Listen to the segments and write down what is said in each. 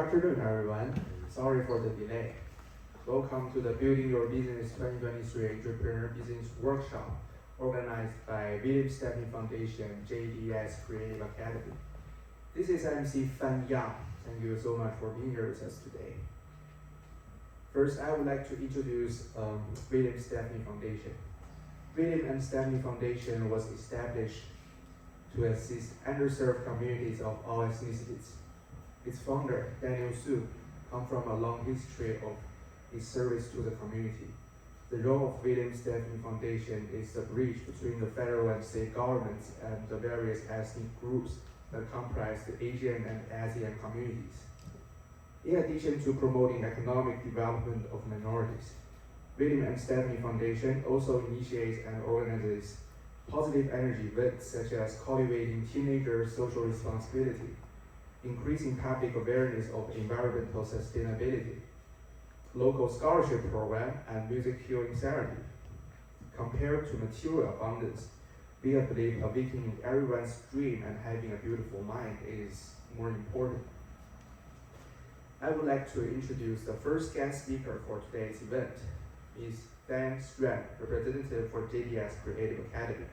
afternoon, everyone. Sorry for the delay. Welcome to the Building Your Business 2023 Entrepreneur Business Workshop, organized by William Stepney Foundation, JDS Creative Academy. This is MC Fan Yang. Thank you so much for being here with us today. First, I would like to introduce William Stepney Foundation. William and Stepney Foundation was established to assist underserved communities of all ethnicities. Its founder, Daniel Sieu, comes from a long history of his service to the community. The role of William Stepney Foundation is the bridge between the federal and state governments and the various ethnic groups that comprise the Asian and ASEAN communities. In addition to promoting economic development of minorities, William and Stepney Foundation also initiates and organizes positive energy events such as cultivating teenager social responsibility, increasing public awareness of environmental sustainability, local scholarship program, and music healing therapy. Compared to material abundance, we believe awakening everyone's dream and having a beautiful mind is more important. I would like to introduce the first guest speaker for today's event, Ms. Diane Strand, representative for JDS Creative Academy.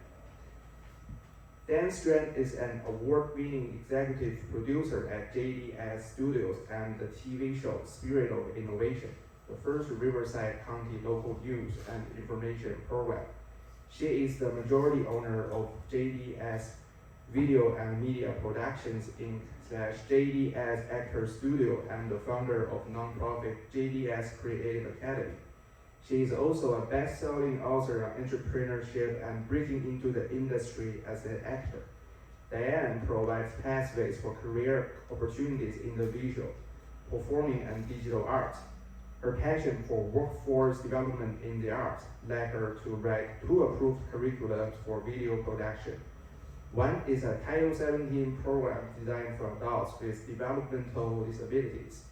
Diane Strand is an award-winning executive producer at JDS Studios and the TV show Spirit of Innovation, the first Riverside County local news and information program. She is the majority owner of JDS Video and Media Productions Inc. /JDS Actor Studio and the founder of nonprofit JDS Creative Academy. She is also a best-selling author on entrepreneurship and breaking into the industry as an actor. Diane provides pathways for career opportunities in the visual, performing, and digital arts. Her passion for workforce development in the arts led her to write 2 approved curriculums for video production. One is a Title 17 program designed for adults with developmental disabilities.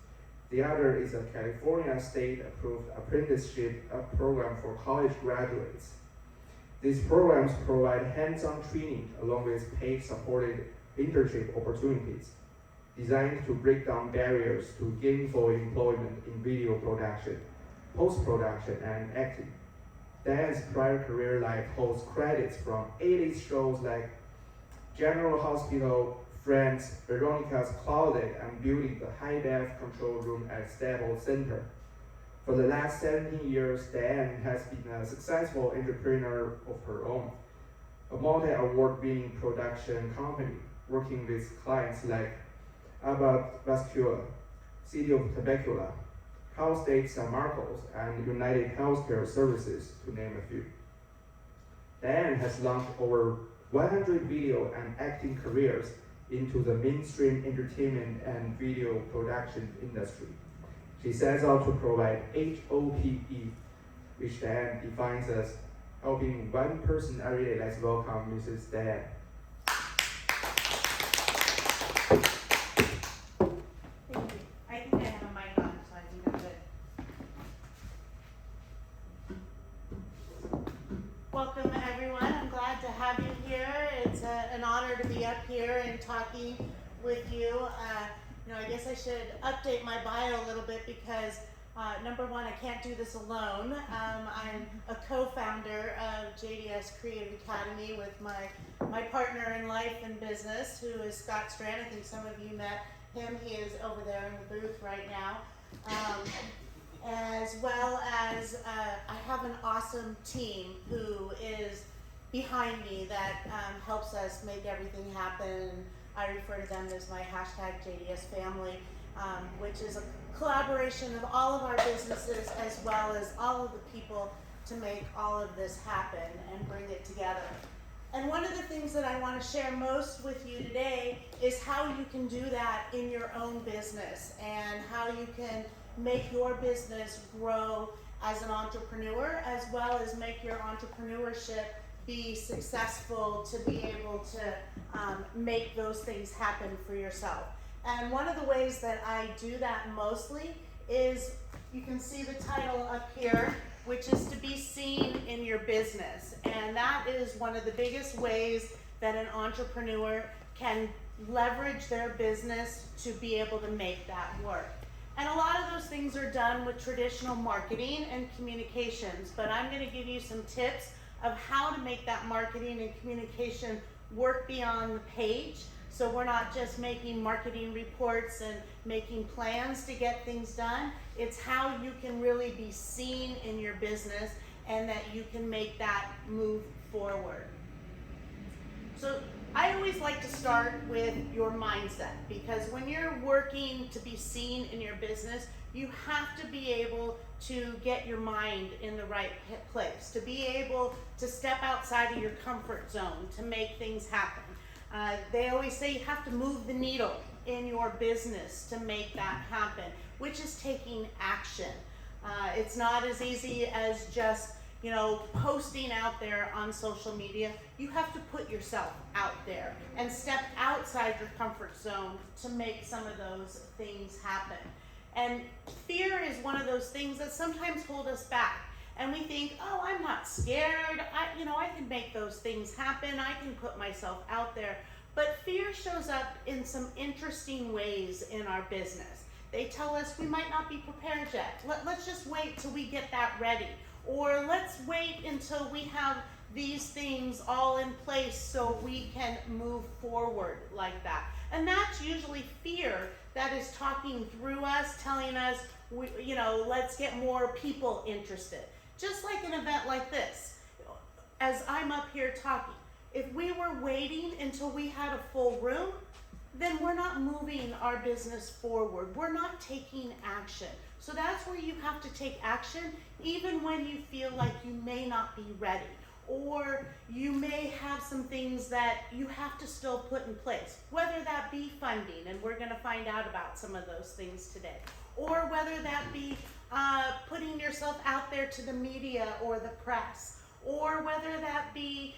The other is a California state-approved apprenticeship program for college graduates. These programs provide hands-on training along with paid supported internship opportunities, designed to break down barriers to gainful employment in video production, post-production, and acting. Diane's prior career life holds credits from A-list shows like General Hospital, Friends, Veronica's Closet, and building the high-def control room at Staples Center. For the last 17 years, Diane has been a successful entrepreneur of her own, a multi-award-winning production company working with clients like Abbott Vascular, City of Temecula, Cal State San Marcos, and United Healthcare Services, to name a few. Diane has launched over 100 video and acting careers into the mainstream entertainment and video production industry. She sets out to provide HOPE, which Diane defines as helping one person every day. Let's welcome Mrs. Diane. Thank you. I think I have a mic on, so I think I'm good. Welcome, everyone. I'm glad to have you here. It's an honor to be up here and talking with you. I guess I should update my bio a little bit because number one, I can't do this alone. I'm a co-founder of JDS Creative Academy with my partner in life and business, who is Scott Strand. I think some of you met him. He is over there in the booth right now. As well as I have an awesome team who is behind me that helps us make everything happen. I refer to them as my #JDS family, which is a collaboration of all of our businesses as well as all of the people to make all of this happen and bring it together. And one of the things that I want to share most with you today is how you can do that in your own business and how you can make your business grow as an entrepreneur, as well as make your entrepreneurship be successful to be able to make those things happen for yourself. And one of the ways that I do that mostly is, you can see the title up here, which is to be seen in your business. And that is one of the biggest ways that an entrepreneur can leverage their business to be able to make that work. And a lot of those things are done with traditional marketing and communications, but I'm going to give you some tips of how to make that marketing and communication work beyond the page. So we're not just making marketing reports and making plans to get things done. It's how you can really be seen in your business and that you can make that move forward. So I always like to start with your mindset, because when you're working to be seen in your business, you have to be able to get your mind in the right place, to be able to step outside of your comfort zone to make things happen. They always say you have to move the needle in your business to make that happen, which is taking action. It's not as easy as just posting out there on social media. You have to put yourself out there and step outside your comfort zone to make some of those things happen. And fear is one of those things that sometimes hold us back. And we think, oh, I'm not scared. I can make those things happen. I can put myself out there. But fear shows up in some interesting ways in our business. They tell us we might not be prepared yet. Let's just wait till we get that ready. Or let's wait until we have these things all in place so we can move forward like that. And that's usually fear that is talking through us, telling us, let's get more people interested. Just like an event like this, as I'm up here talking, if we were waiting until we had a full room, then we're not moving our business forward. We're not taking action. So that's where you have to take action, even when you feel like you may not be ready, or you may have some things that you have to still put in place, whether that be funding, and we're going to find out about some of those things today, or whether that be putting yourself out there to the media or the press, or whether that be,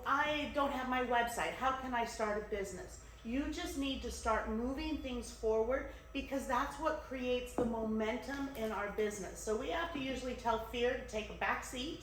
I don't have my website, how can I start a business? You just need to start moving things forward, because that's what creates the momentum in our business. So we have to usually tell fear to take a back seat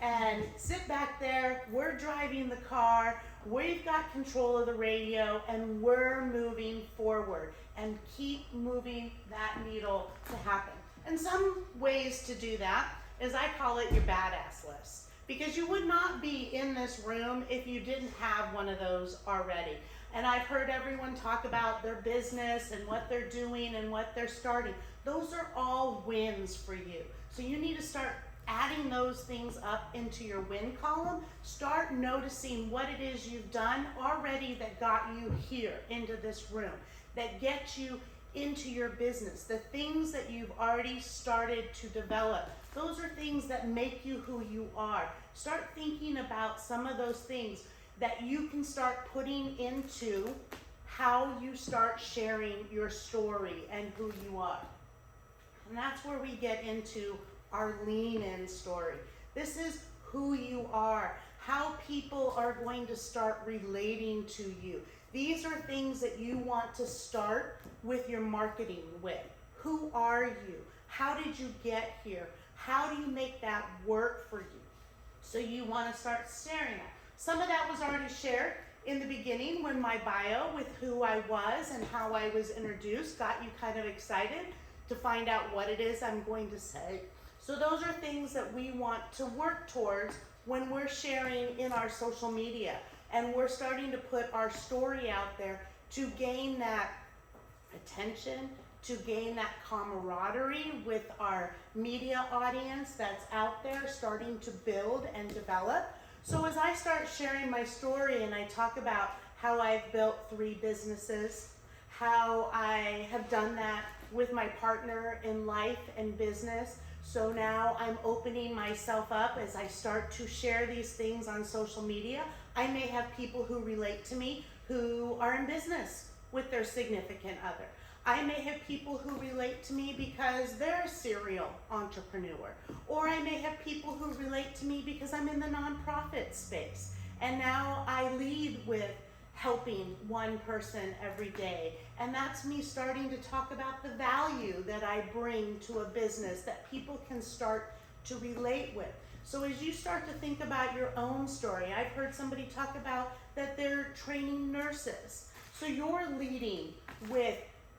and sit back there. We're driving the car, we've got control of the radio, and we're moving forward and keep moving that needle to happen. And some ways to do that is, I call it your badass list, because you would not be in this room if you didn't have one of those already. And I've heard everyone talk about their business and what they're doing and what they're starting. Those are all wins for you. So you need to start adding those things up into your win column. Start noticing what it is you've done already that got you here into this room, that gets you into your business, the things that you've already started to develop. Those are things that make you who you are. Start thinking about some of those things that you can start putting into how you start sharing your story and who you are. And that's where we get into our lean in story. This is who you are, how people are going to start relating to you. These are things that you want to start with your marketing with. Who are you? How did you get here? How do you make that work for you? So you want to start sharing that. Some of that was already shared in the beginning when my bio with who I was and how I was introduced got you kind of excited to find out what it is I'm going to say. So those are things that we want to work towards when we're sharing in our social media, and we're starting to put our story out there to gain that attention, to gain that camaraderie with our media audience that's out there starting to build and develop. So as I start sharing my story and I talk about how I've built 3 businesses, how I have done that with my partner in life and business, so now I'm opening myself up as I start to share these things on social media. I may have people who relate to me who are in business with their significant other. I may have people who relate to me because they're a serial entrepreneur. Or I may have people who relate to me because I'm in the nonprofit space. And now I lead with helping one person every day. And that's me starting to talk about the value that I bring to a business that people can start to relate with. So as you start to think about your own story, I've heard somebody talk about that they're training nurses. So you're leading with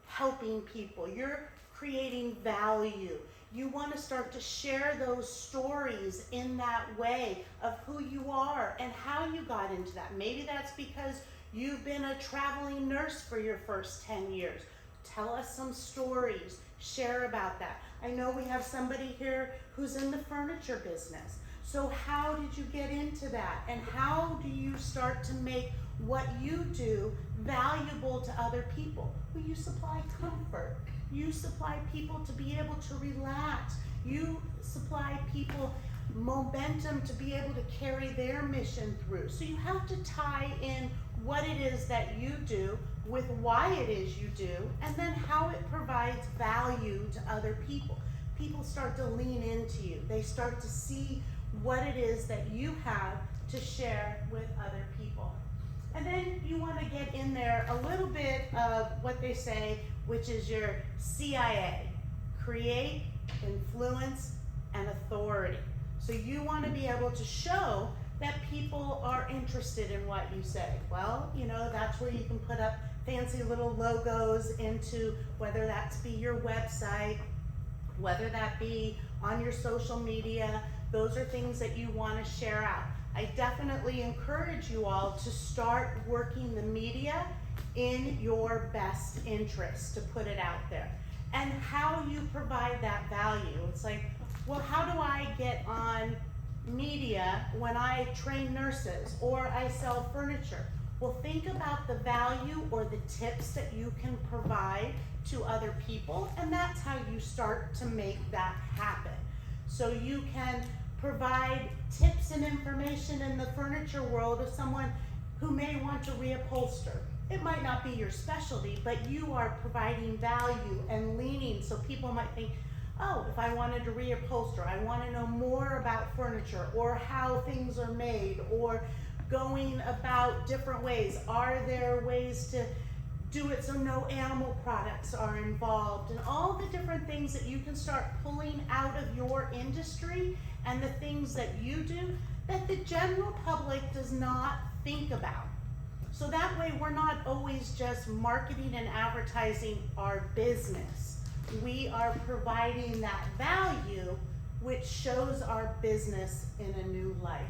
helping people. You're creating value. You want to start to share those stories in that way of who you are and how you got into that. Maybe that's because you've been a traveling nurse for your first 10 years. Tell us some stories. Share about that. I know we have somebody here who's in the furniture business. So how did you get into that? And how do you start to make what you do valuable to other people? Well, you supply comfort. You supply people to be able to relax. You supply people momentum to be able to carry their mission through. So you have to tie in what it is that you do with why it is you do, and then how it provides value to other people. People start to lean into you. They start to see what it is that you have to share with other people. And then you want to get in there a little bit of what they say, which is your CIA, create, influence, and authority. So you want to be able to show that people are interested in what you say. Well, you know, that's where you can put up fancy little logos into, whether that's be your website, whether that be on your social media. Those are things that you want to share out. I definitely encourage you all to start working the media in your best interest, to put it out there. And how you provide that value. It's like, well, how do I get on media when I train nurses or I sell furniture? Well, think about the value or the tips that you can provide to other people, and that's how you start to make that happen. So you can provide tips and information in the furniture world of someone who may want to reupholster. It might not be your specialty, but you are providing value and leaning, so people might think, oh, if I wanted to reupholster, I want to know more about furniture or how things are made, or going about different ways. Are there ways to do it so no animal products are involved, and all the different things that you can start pulling out of your industry and the things that you do that the general public does not think about. So that way we're not always just marketing and advertising our business. We are providing that value which shows our business in a new light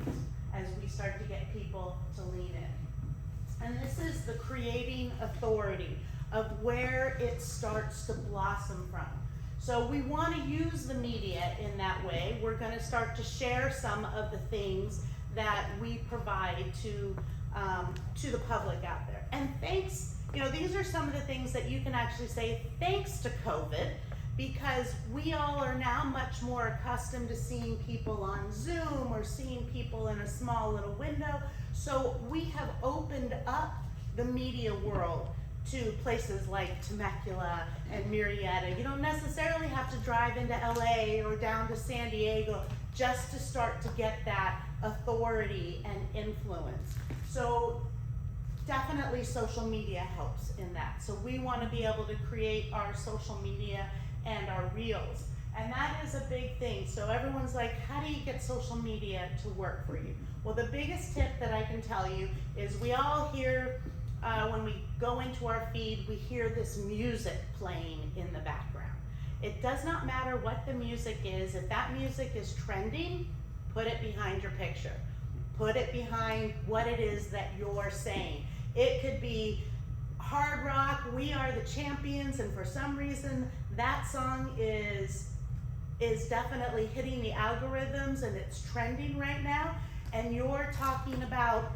as we start to get people to lean in. And this is the creating authority of where it starts to blossom from. So we want to use the media in that way. We're going to start to share some of the things that we provide to the public out there. And thanks, you know, these are some of the things that you can actually say thanks to COVID, because we all are now much more accustomed to seeing people on Zoom or seeing people in a small little window. So we have opened up the media world to places like Temecula and Murrieta. You don't necessarily have to drive into LA or down to San Diego just to start to get that authority and influence. So definitely social media helps in that. So we want to be able to create our social media and our reels. And that is a big thing. So everyone's like, how do you get social media to work for you? Well, the biggest tip that I can tell you is we all hear, when we go into our feed, we hear this music playing in the background. It does not matter what the music is. If that music is trending, put it behind your picture. Put it behind what it is that you're saying. It could be hard rock, We Are the Champions, and for some reason that song is definitely hitting the algorithms and it's trending right now, and you're talking about,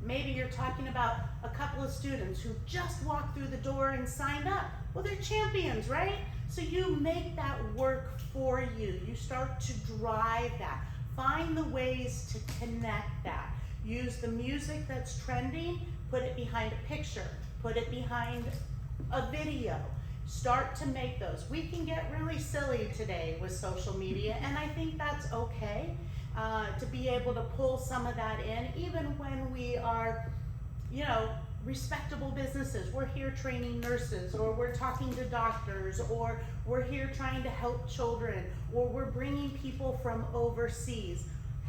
maybe you're talking about a couple of students who just walked through the door and signed up. Well, they're champions, right? So you make that work for you. You start to drive that. Find the ways to connect that. Use the music that's trending, put it behind a picture, put it behind a video. Start to make those. We can get really silly today with social media, and I think that's okay to be able to pull some of that in, even when we are, you know, respectable businesses. We're here training nurses, or we're talking to doctors, or we're here trying to help children, or we're bringing people from overseas.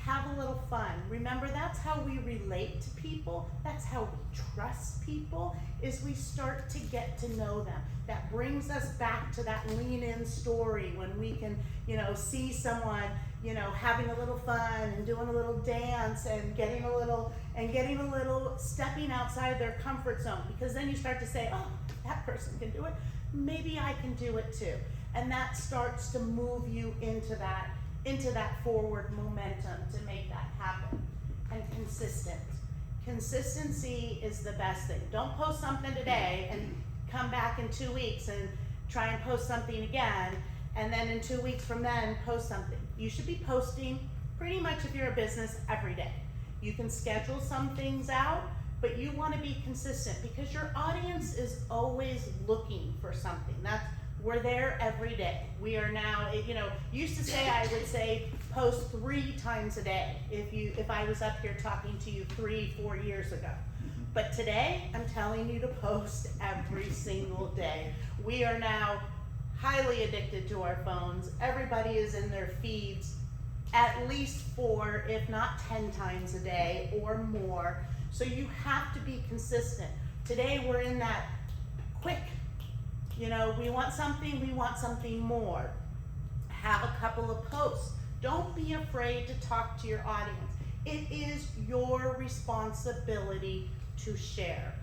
have a little fun. Remember, that's how we relate to people. That's how we trust people, is we start to get to know them. That brings us back to that lean in story when we can, see someone, having a little fun and doing a little dance and getting a little stepping outside their comfort zone, because then you start to say, oh, that person can do it. Maybe I can do it too. And that starts to move you into that forward momentum to make that happen. And consistency is the best thing. Don't post something today and come back in 2 weeks and try and post something again, and then in 2 weeks from then post something. You should be posting pretty much, if you're a business, every day. You can schedule some things out, but you want to be consistent because your audience is always looking for something. We're there every day. We are now, used to say, I would say post 3 times a day if I was up here talking to you 3-4 years ago. But today, I'm telling you to post every single day. We are now highly addicted to our phones. Everybody is in their feeds at least 4, if not 10 times a day or more. So you have to be consistent. Today, we're in that quick, we want something more. Have a couple of posts. Don't be afraid to talk to your audience. It is your responsibility to share,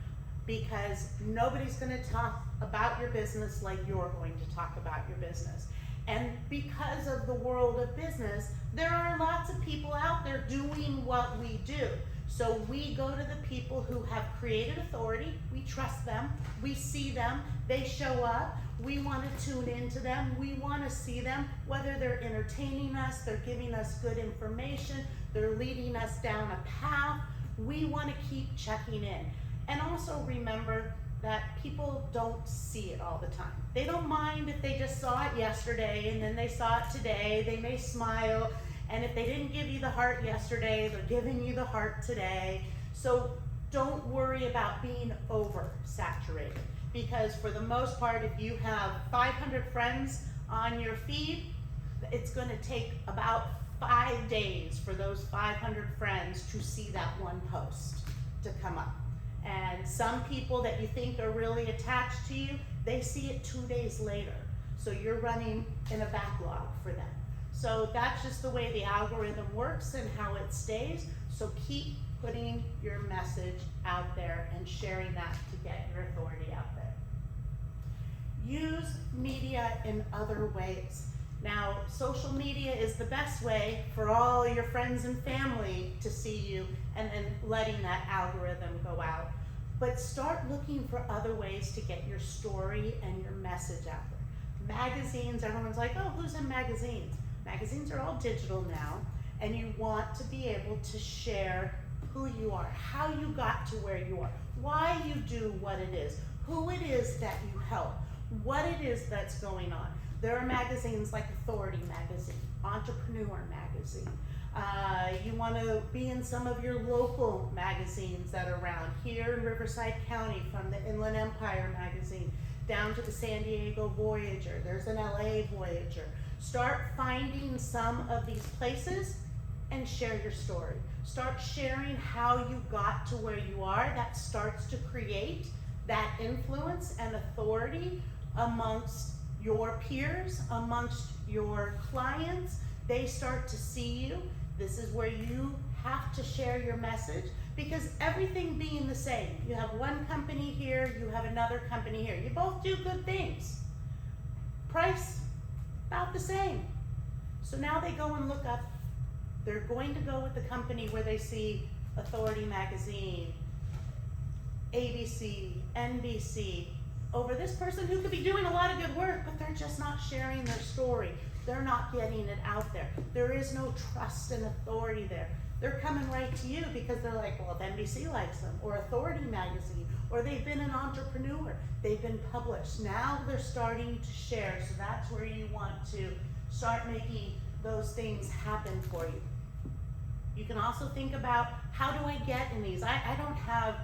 because nobody's going to talk about your business like you're going to talk about your business. And because of the world of business, there are lots of people out there doing what we do. So we go to the people who have created authority. We trust them. We see them. They show up. We want to tune into them. We want to see them, whether they're entertaining us, they're giving us good information, they're leading us down a path. We want to keep checking in. And also remember that people don't see it all the time. They don't mind if they just saw it yesterday and then they saw it today. They may smile. And if they didn't give you the heart yesterday, they're giving you the heart today. So don't worry about being oversaturated, because for the most part, if you have 500 friends on your feed, it's going to take about 5 days for those 500 friends to see that one post to come up. And some people that you think are really attached to you, they see it 2 days later. So you're running in a backlog for them. So that's just the way the algorithm works and how it stays. So keep putting your message out there and sharing that to get your authority out there. Use media in other ways. Now, social media is the best way for all your friends and family to see you, and then letting that algorithm go out. But start looking for other ways to get your story and your message out there. Magazines, everyone's like, oh, who's in magazines? Magazines are all digital now, and you want to be able to share who you are, how you got to where you are, why you do what it is, who it is that you help, what it is that's going on. There are magazines like Authority Magazine, Entrepreneur Magazine. You want to be in some of your local magazines that are around. Here in Riverside County, from the Inland Empire Magazine down to the San Diego Voyager. There's an LA Voyager. Start finding some of these places and share your story. Start sharing how you got to where you are. That starts to create that influence and authority amongst your peers, amongst your clients. They start to see you. This is where you have to share your message, because everything being the same, you have one company here, you have another company here. You both do good things. Price, about the same. So now they go and look up, they're going to go with the company where they see Authority Magazine, ABC, NBC, over this person who could be doing a lot of good work, but they're just not sharing their story. They're not getting it out there. There is no trust and authority there. They're coming right to you because they're like, well, if NBC likes them, or Authority Magazine, or they've been an entrepreneur, they've been published. Now they're starting to share, so that's where you want to start making those things happen for you. You can also think about, how do I get in these? I don't have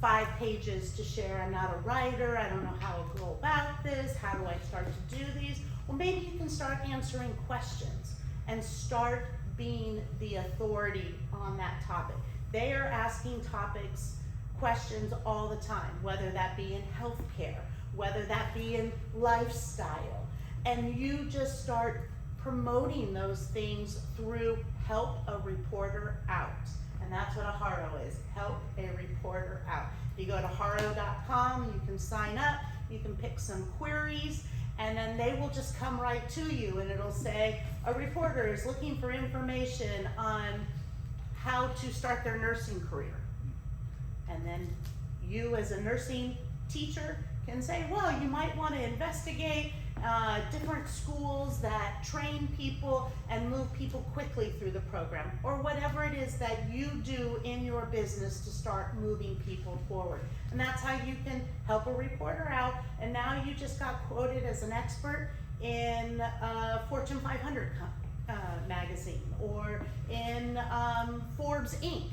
5 pages to share. I'm not a writer. I don't know how to go about this. How do I start to do these? Well, maybe you can start answering questions and start being the authority on that topic. They are asking questions all the time, whether that be in healthcare, whether that be in lifestyle, and you just start promoting those things through Help a Reporter Out. And that's what a HARO is, Help a Reporter Out. You go to haro.com, you can sign up, you can pick some queries, and then they will just come right to you, and it'll say, a reporter is looking for information on how to start their nursing career. And then you as a nursing teacher can say, well, you might want to investigate different schools that train people and move people quickly through the program, or whatever it is that you do in your business to start moving people forward. And that's how you can help a reporter out, and now you just got quoted as an expert in Fortune 500 magazine, or in Forbes Inc.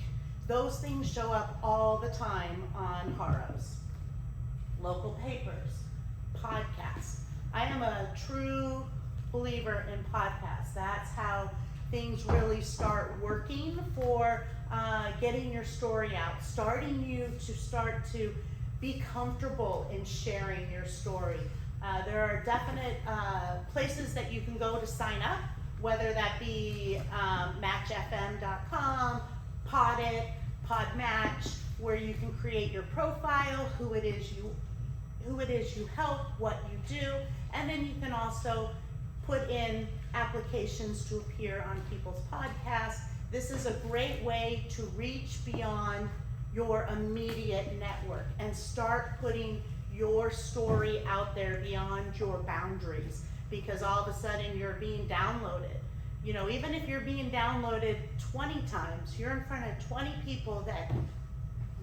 Those things show up all the time on HAROs. Local papers, podcasts. I am a true believer in podcasts. That's how things really start working for getting your story out, starting you to start to be comfortable in sharing your story. There are definite places that you can go to sign up, whether that be matchfm.com, Podit, Podmatch, where you can create your profile, who it is you help, what you do, and then you can also put in applications to appear on people's podcasts. This is a great way to reach beyond your immediate network and start putting your story out there beyond your boundaries, because all of a sudden you're being downloaded. You know, even if you're being downloaded 20 times, you're in front of 20 people that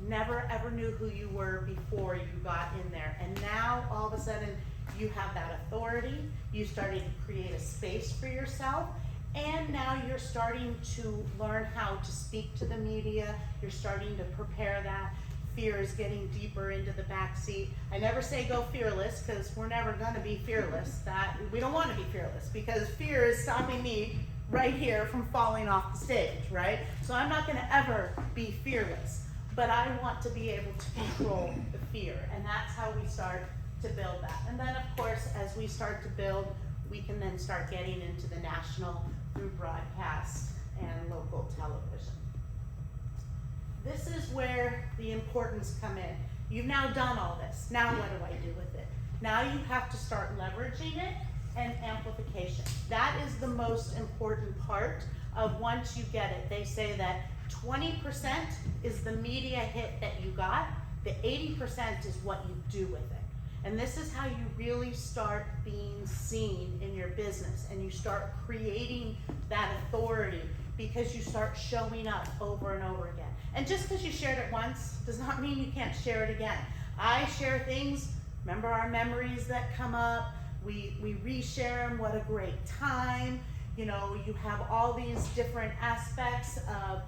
never ever knew who you were before you got in there. And now all of a sudden you have that authority, you started to create a space for yourself, and now you're starting to learn how to speak to the media, you're starting to prepare that. Fear is getting deeper into the back seat. I never say go fearless, because we're never gonna be fearless. We don't wanna be fearless, because fear is stopping me right here from falling off the stage, right? So I'm not gonna ever be fearless. But I want to be able to control the fear, and that's how we start to build that. And then, of course, as we start to build, we can then start getting into the national through broadcast and local television. This is where the importance come in. You've now done all this. Now what do I do with it? Now you have to start leveraging it and amplification. That is the most important part of once you get it. They say that 20% is the media hit that you got, the 80% is what you do with it. And this is how you really start being seen in your business, and you start creating that authority, because you start showing up over and over again. And just because you shared it once does not mean you can't share it again. I share things, remember our memories that come up, we reshare them, what a great time. You know, you have all these different aspects of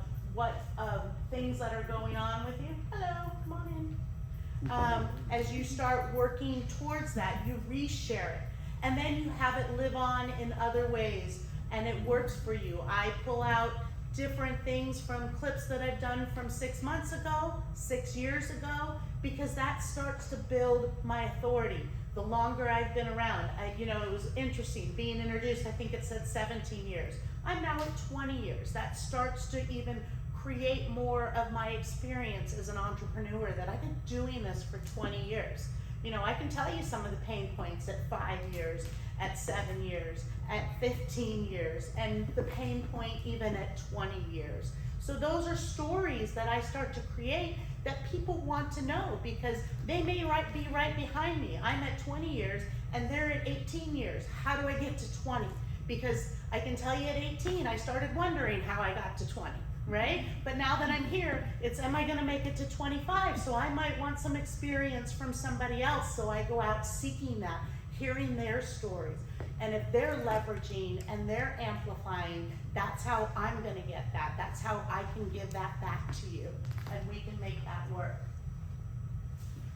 things that are going on with you. Hello, come on in. As you start working towards that, you reshare it. And then you have it live on in other ways, and it works for you. I pull out different things from clips that I've done from 6 months ago, 6 years ago, because that starts to build my authority. The longer I've been around, it was interesting being introduced, I think it said 17 years. I'm now at 20 years. That starts to even create more of my experience as an entrepreneur, that I've been doing this for 20 years. You know, I can tell you some of the pain points at 5 years, at 7 years, at 15 years, and the pain point even at 20 years. So those are stories that I start to create that people want to know, because they may be right behind me. I'm at 20 years and they're at 18 years. How do I get to 20? Because I can tell you at 18, I started wondering how I got to 20. Right? But now that I'm here, it's, am I gonna make it to 25? So I might want some experience from somebody else. So I go out seeking that, hearing their stories. And if they're leveraging and they're amplifying, that's how I'm gonna get that. That's how I can give that back to you. And we can make that work.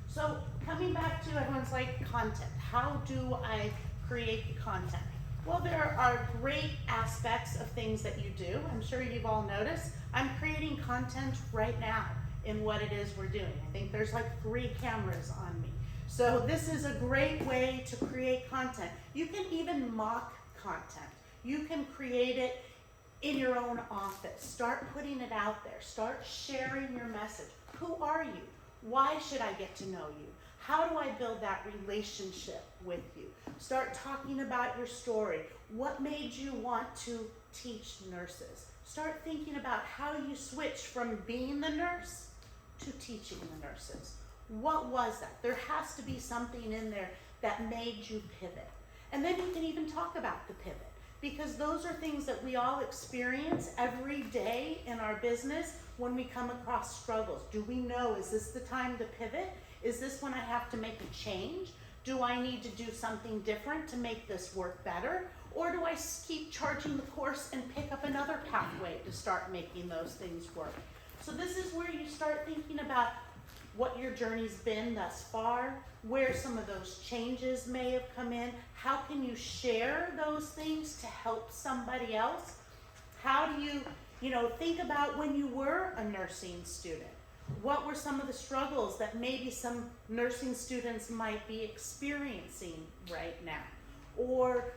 So coming back to everyone's like content. How do I create the content? Well, there are great aspects of things that you do. I'm sure you've all noticed. I'm creating content right now in what it is we're doing. I think there's like 3 cameras on me. So this is a great way to create content. You can even mock content. You can create it in your own office. Start putting it out there. Start sharing your message. Who are you? Why should I get to know you? How do I build that relationship with you? Start talking about your story. What made you want to teach nurses? Start thinking about how you switched from being the nurse to teaching the nurses. What was that? There has to be something in there that made you pivot. And then you can even talk about the pivot, because those are things that we all experience every day in our business when we come across struggles. Do we know, is this the time to pivot? Is this when I have to make a change? Do I need to do something different to make this work better? Or do I keep charging the course and pick up another pathway to start making those things work? So this is where you start thinking about what your journey's been thus far, where some of those changes may have come in. How can you share those things to help somebody else? How do you think about when you were a nursing student? What were some of the struggles that maybe some nursing students might be experiencing right now? Or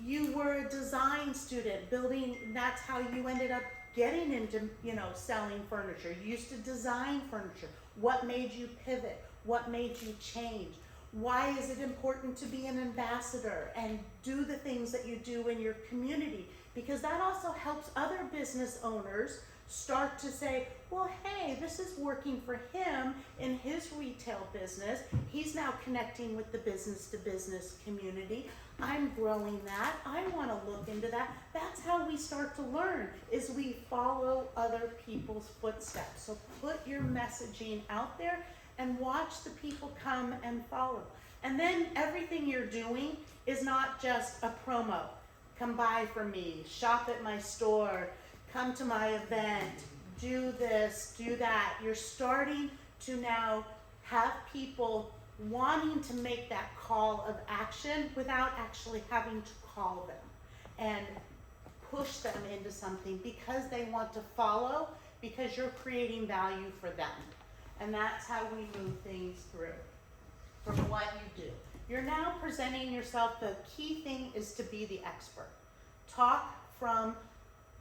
you were a design student, building, that's how you ended up getting into, selling furniture. You used to design furniture. What made you pivot? What made you change? Why is it important to be an ambassador and do the things that you do in your community? Because that also helps other business owners start to say, well, hey, this is working for him in his retail business. He's now connecting with the business to business community. I'm growing that. I want to look into that. That's how we start to learn, is we follow other people's footsteps. So put your messaging out there and watch the people come and follow. And then everything you're doing is not just a promo. Come buy from me, shop at my store, come to my event, do this, do that. You're starting to now have people wanting to make that call of action without actually having to call them, and push them into something because they want to follow, because you're creating value for them. And that's how we move things through from what you do. You're now presenting yourself. The key thing is to be the expert. Talk from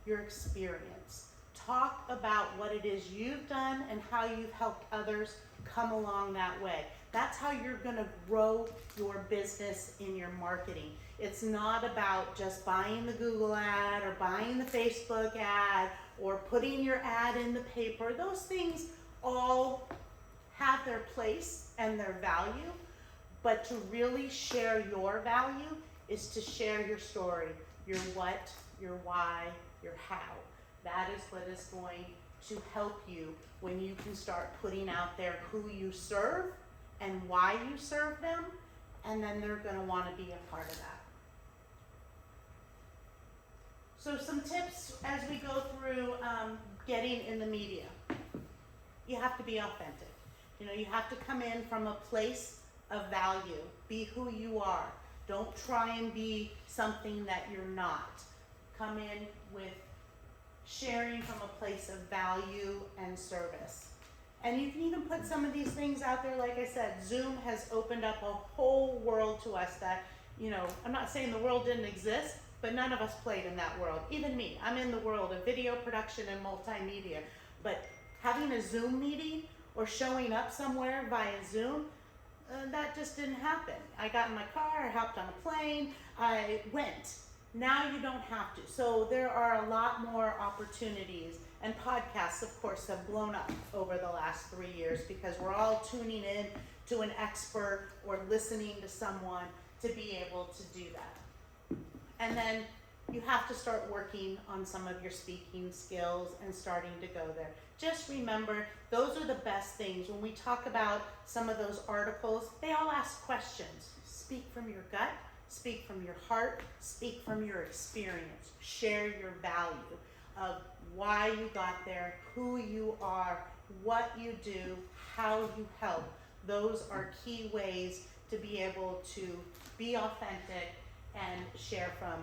your experience. Talk about what it is you've done and how you've helped others come along that way. That's how you're going to grow your business in your marketing. It's not about just buying the Google ad or buying the Facebook ad or putting your ad in the paper. Those things all have their place and their value, but to really share your value is to share your story, your what, your why, your how. That is what is going to help you when you can start putting out there who you serve and why you serve them, and then they're going to want to be a part of that. So some tips as we go through getting in the media. You have to be authentic. You have to come in from a place of value. Be who you are. Don't try and be something that you're not. Come in with sharing from a place of value and service. And you can even put some of these things out there. Like I said, Zoom has opened up a whole world to us that, I'm not saying the world didn't exist, but none of us played in that world. Even me, I'm in the world of video production and multimedia. But having a Zoom meeting or showing up somewhere via Zoom, that just didn't happen. I got in my car, I hopped on a plane, I went. Now you don't have to. So there are a lot more opportunities, and podcasts, of course, have blown up over the last 3 years because we're all tuning in to an expert or listening to someone to be able to do that. And then you have to start working on some of your speaking skills and starting to go there. Just remember, those are the best things. When we talk about some of those articles, they all ask questions. Speak from your gut, speak from your heart, speak from your experience. Share your value of why you got there, who you are, what you do, how you help. Those are key ways to be able to be authentic and share from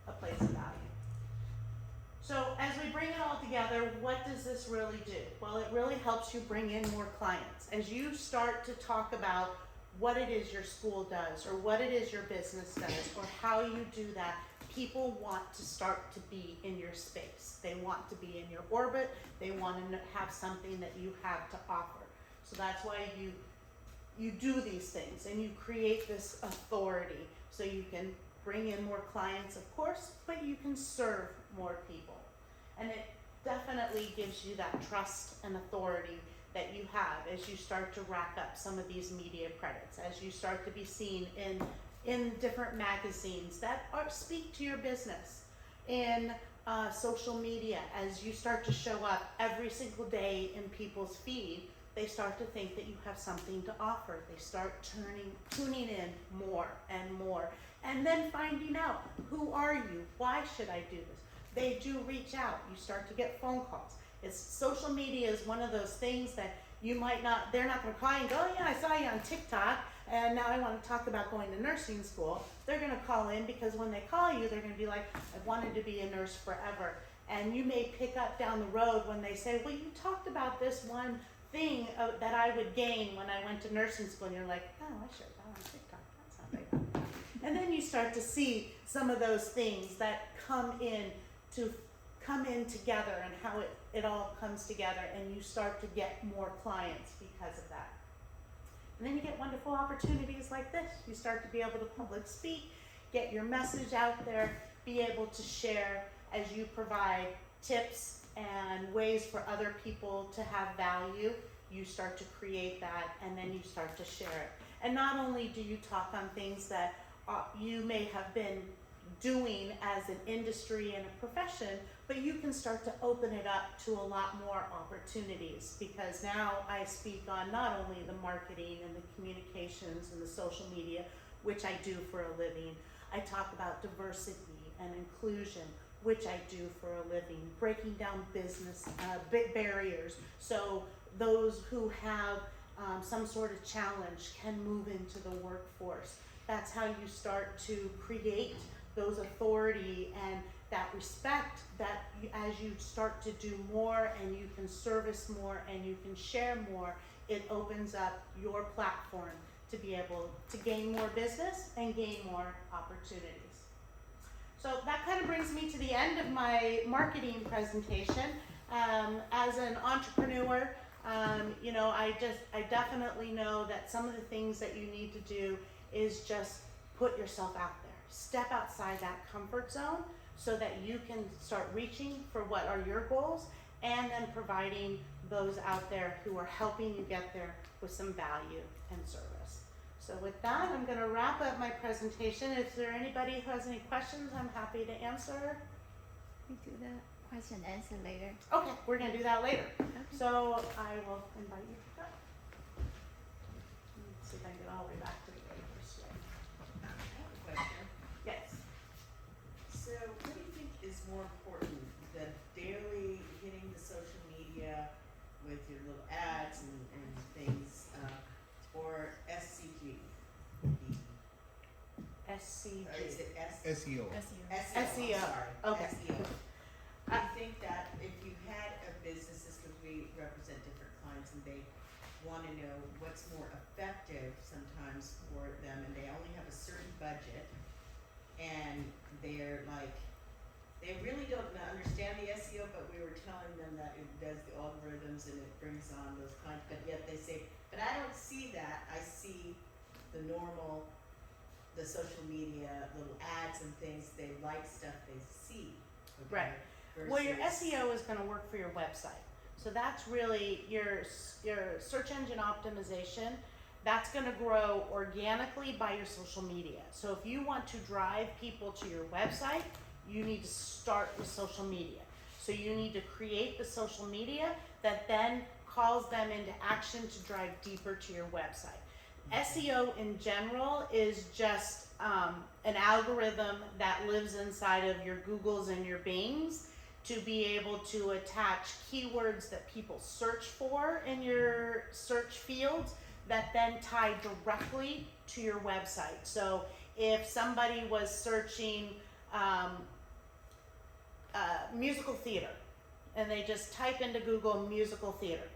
a place of value. So as we bring it all together, what does this really do? Well, it really helps you bring in more clients. As you start to talk about what it is your school does, or what it is your business does, or how you do that, people want to start to be in your space. They want to be in your orbit. They want to have something that you have to offer. So that's why you do these things, and you create this authority so you can bring in more clients, of course, but you can serve more people. And it definitely gives you that trust and authority that you have as you start to rack up some of these media credits, as you start to be seen in different magazines that speak to your business, in social media, as you start to show up every single day in people's feed. They start to think that you have something to offer. They start tuning in more and more, and then finding out, who are you? Why should I do this? They do reach out. You start to get phone calls. Social media is one of those things that you might not, they're not gonna call you and go, oh yeah, I saw you on TikTok, and now I wanna talk about going to nursing school. They're gonna call in, because when they call you, they're gonna be like, I've wanted to be a nurse forever. And you may pick up down the road when they say, well, you talked about this one thing that I would gain when I went to nursing school, and you're like, oh, I shared that on TikTok, that's not big. And then you start to see some of those things that come in together, and how it all comes together, and you start to get more clients because of that. And then you get wonderful opportunities like this. You start to be able to public speak, get your message out there, be able to share as you provide tips and ways for other people to have value. You start to create that, and then you start to share it. And not only do you talk on things that you may have been doing as an industry and a profession, but you can start to open it up to a lot more opportunities, because now I speak on not only the marketing and the communications and the social media, which I do for a living. I talk about diversity and inclusion, which I do for a living, breaking down business barriers, so those who have some sort of challenge can move into the workforce. That's how you start to create those authority and that respect, that as you start to do more and you can service more and you can share more, it opens up your platform to be able to gain more business and gain more opportunities. So that kind of brings me to the end of my marketing presentation. As an entrepreneur, you know, I definitely know that some of the things that you need to do is just put yourself out there. Step outside that comfort zone so that you can start reaching for what are your goals, and then providing those out there who are helping you get there with some value and service. So with that, I'm going to wrap up my presentation. If there anybody who has any questions, I'm happy to answer. We do the question and answer later. Okay, we're going to do that later. Okay. So I will invite you to go. Let's see if I can get all the way back to the very first slide. I have a question. Yes. So what do you think is more important, the daily hitting the social media with your little ads and things, or SCG? SCG. Or is it SEO. SEO. Sorry, Okay. SEO. I think that if you had a businesses, because we represent different clients, and they want to know what's more effective sometimes for them, and they only have a certain budget, and they're like, they really don't understand the SEO, but we were telling them that it does the algorithms and it brings on those clients, but yet they say, but I don't see that. I see the normal, the social media, little ads and things. They like stuff they see. Okay? Right. Well, your Versus- SEO is going to work for your website. So that's really your search engine optimization. That's going to grow organically by your social media. So if you want to drive people to your website, you need to start with social media. So you need to create the social media that then calls them into action to drive deeper to your website. SEO in general is just an algorithm that lives inside of your Googles and your Bings to be able to attach keywords that people search for in your search fields that then tie directly to your website. So if somebody was searching musical theater, and they just type into Google musical theater.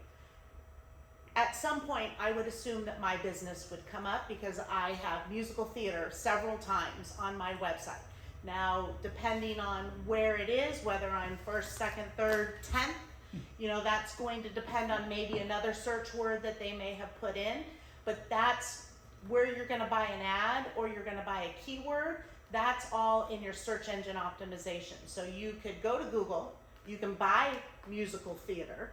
At some point, I would assume that my business would come up because I have musical theater several times on my website. Now, depending on where it is, whether I'm first, second, third, 10th, you know, that's going to depend on maybe another search word that they may have put in, but that's where you're gonna buy an ad or you're gonna buy a keyword. That's all in your search engine optimization. So you could go to Google, you can buy musical theater,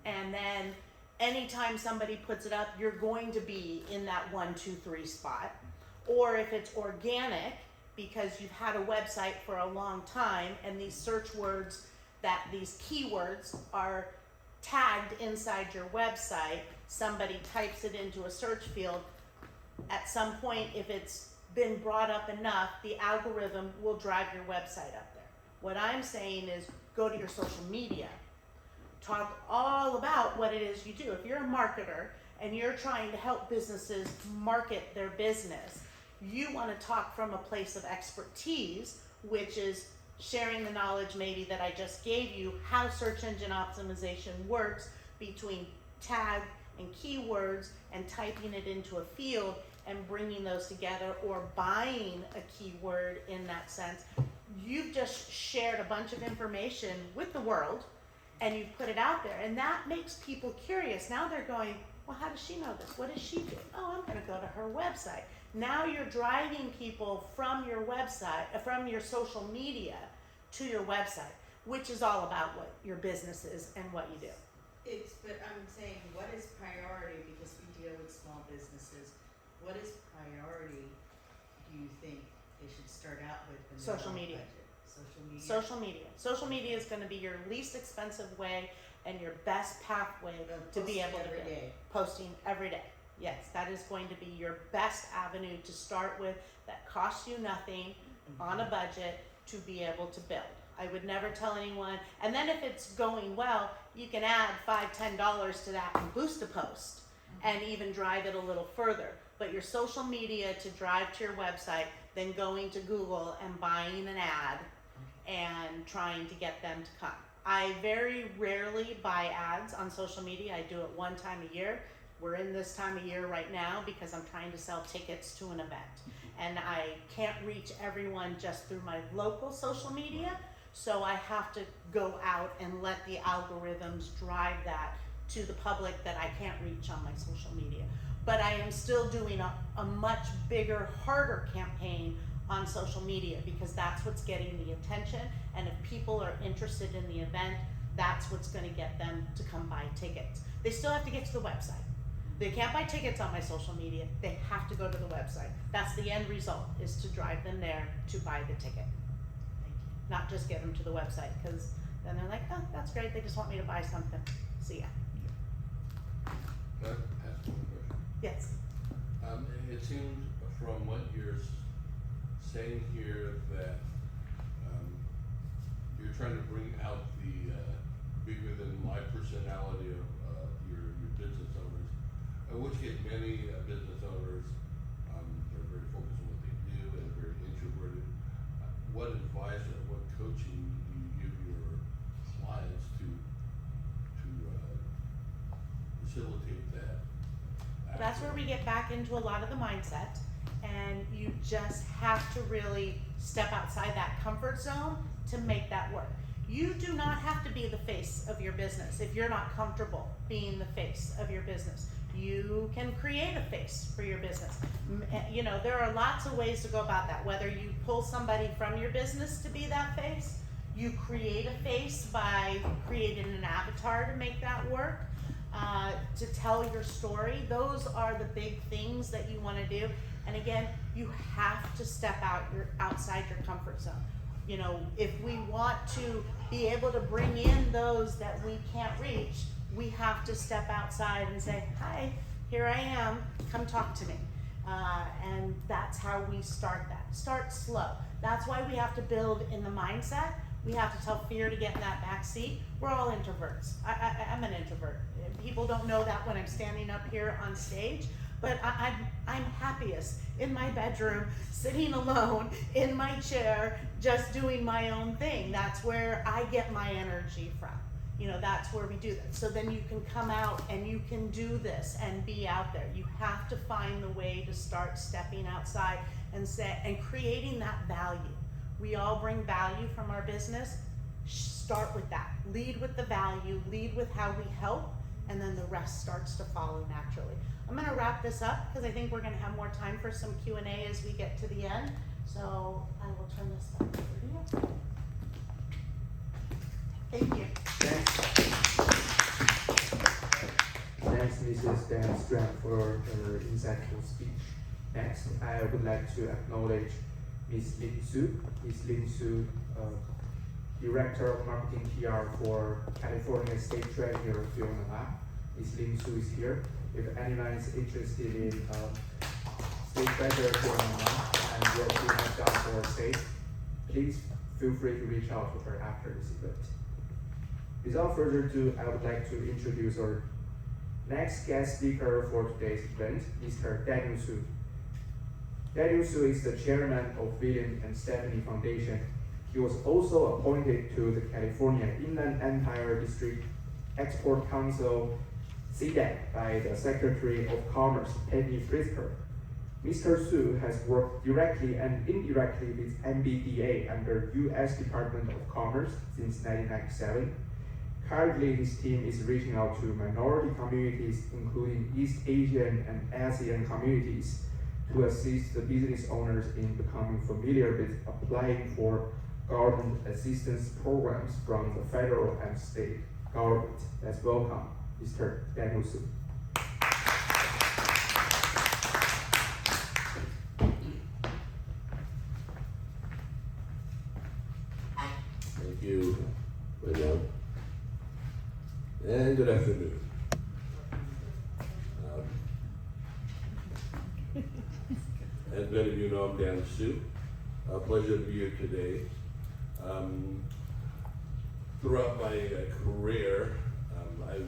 and then anytime somebody puts it up, you're going to be in that 1, 2, 3 spot. Or if it's organic, because you've had a website for a long time and these search words, that these keywords are tagged inside your website, somebody types it into a search field, at some point, if it's been brought up enough, the algorithm will drive your website up there. What I'm saying is go to your social media, talk all about what it is you do. If you're a marketer and you're trying to help businesses market their business, you want to talk from a place of expertise, which is sharing the knowledge maybe that I just gave you, how search engine optimization works between tag and keywords and typing it into a field and bringing those together, or buying a keyword in that sense. You've just shared a bunch of information with the world and you've put it out there, and that makes people curious. Now they're going, well, how does she know this? What does she do? Oh, I'm gonna go to her website. Now you're driving people from your website, from your social media to your website, which is all about what your business is and what you do. But I'm saying, what is priority, because we deal with small businesses, what is priority, do you think they should start out with when they're Social on media. budget? Social media? Social media. Social media is gonna be your least expensive way and your best pathway to be Posting able to every build. day. Posting every day. Yes, that is going to be your best avenue to start with, that costs you nothing, on a budget, to be able to build. I would never tell anyone, and then if it's going well, you can add $5, $10 to that and boost a post and even drive it a little further. But your social media to drive to your website, then going to Google and buying an ad and trying to get them to come. I very rarely buy ads on social media. I do it one time a year. We're in this time of year right now because I'm trying to sell tickets to an event. And I can't reach everyone just through my local social media. So I have to go out and let the algorithms drive that to the public that I can't reach on my social media. But I am still doing a much bigger, harder campaign on social media because that's what's getting the attention. And if people are interested in the event, that's what's gonna get them to come buy tickets. They still have to get to the website. They can't buy tickets on my social media. They have to go to the website. That's the end result, is to drive them there to buy the ticket. Thank you. Not just get them to the website, because then they're like, oh, that's great, they just want me to buy something. See ya. Can I ask one question? Yes. It seems from what you're saying here that you're trying to bring out the bigger than my personality of your business owners, which get many business owners. They're very focused on what they do and very introverted. What advice or what coaching do you give your clients to facilitate that? That's where we get back into a lot of the mindset, and you just have to really step outside that comfort zone to make that work. You do not have to be the face of your business if you're not comfortable being the face of your business. You can create a face for your business. You know, there are lots of ways to go about that. Whether you pull somebody from your business to be that face, you create a face by creating an avatar to make that work, to tell your story. Those are the big things that you want to do. And again, you have to step outside your comfort zone. You know, if we want to be able to bring in those that we can't reach, we have to step outside and say, hi, here I am, come talk to me. And that's how we start that. Start slow. That's why we have to build in the mindset. We have to tell fear to get in that back seat. We're all introverts. I'm an introvert. People don't know that when I'm standing up here on stage, but I'm happiest in my bedroom, sitting alone in my chair, just doing my own thing. That's where I get my energy from. You know, that's where we do that. So then you can come out and you can do this and be out there. You have to find the way to start stepping outside and creating that value. We all bring value from our business. Start with that. Lead with the value, lead with how we help, and then the rest starts to follow naturally. I'm gonna wrap this up because I think we're gonna have more time for some Q&A as we get to the end. So I will turn this back over to you. Thank you. Thanks, Mrs. Diane Strand, for her insightful speech. Next, I would like to acknowledge Ms. Lin Sieu. Ms. Lin Sieu, Director of Marketing PR for California State Treasurer Fiona Ma. Ms. Lin Sieu is here. If anyone is interested in State Treasurer Fiona Ma and what she has done for our state, please feel free to reach out to her after this event. Without further ado, I would like to introduce our next guest speaker for today's event, Mr. Daniel Sieu. Daniel Sieu is the chairman of William and Stephanie Foundation. He was also appointed to the California Inland Empire District Export Council (CDEC) by the Secretary of Commerce, Penny Frisker. Mr. Sieu has worked directly and indirectly with MBDA under U.S. Department of Commerce since 1997. Currently, his team is reaching out to minority communities, including East Asian and ASEAN communities, to assist the business owners in becoming familiar with applying for government assistance programs from the federal and state government. Let's welcome Mr. Daniel Sieu. Thank you, William. And good afternoon. As many of you know, I'm Dan Sieu. A pleasure to be here today. Throughout my career, I've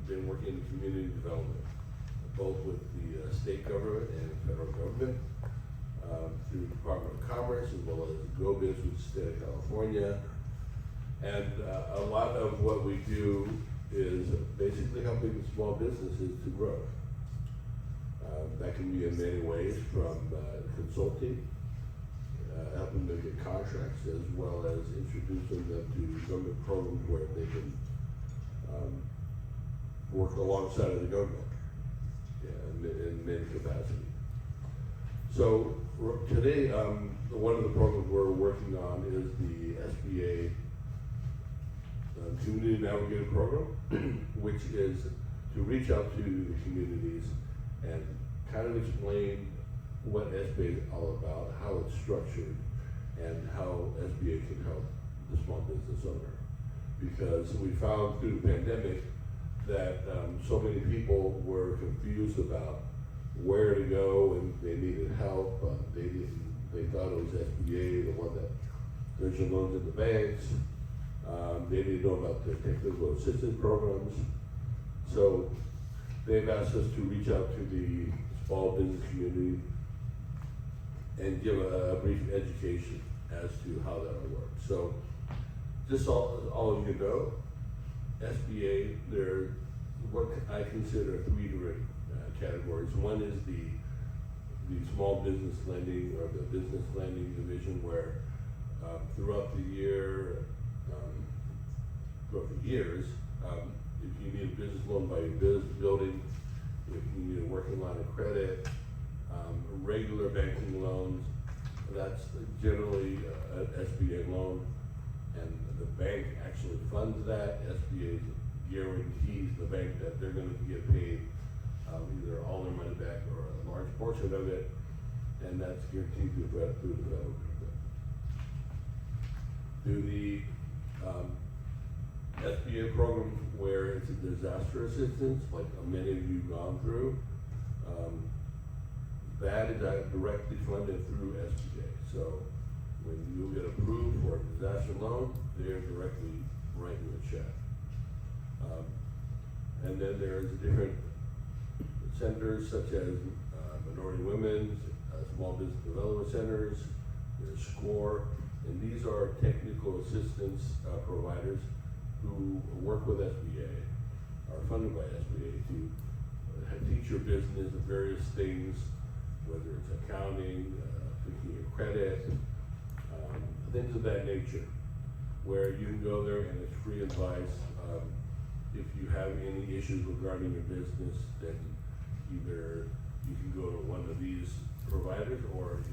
been working in community development, both with the state government and federal government, through the Department of Commerce, as well as GoBiz with the state of California. And a lot of what we do is basically helping small businesses to grow. That can be in many ways, from consulting, helping them get contracts, as well as introducing them to government programs where they can work alongside of the government in many capacities. So today, one of the programs we're working on is the SBA Community Navigator program, which is to reach out to the communities and kind of explain what SBA is all about, how it's structured, and how SBA can help the small business owner. Because we found through the pandemic that so many people were confused about where to go and they needed help. They thought it was SBA, the one that gives you loans in the banks. They didn't know about the technical assistance programs. So they've asked us to reach out to the small business community and give a brief education as to how that will work. So just all of you know, SBA, there are what I consider three different categories. One is the small business lending, or the business lending division, where throughout the year, throughout the years, if you need a business loan by your business building, if you need a working line of credit, regular banking loans, that's generally an SBA loan, and the bank actually funds that. SBA guarantees the bank that they're going to get paid either all their money back or a large portion of it, and that's guaranteed through the federal government. Through the SBA program where it's a disaster assistance, like many of you have gone through, that is directly funded through SBA. So when you get approved for a disaster loan, they're directly writing you a check. And then there's different centers such as minority women's, small business development centers, there's SCORE, and these are technical assistance providers who work with SBA, are funded by SBA to teach your business the various things, whether it's accounting, picking your credit, things of that nature, where you can go there and it's free advice. If you have any issues regarding your business, then either you can go to one of these providers or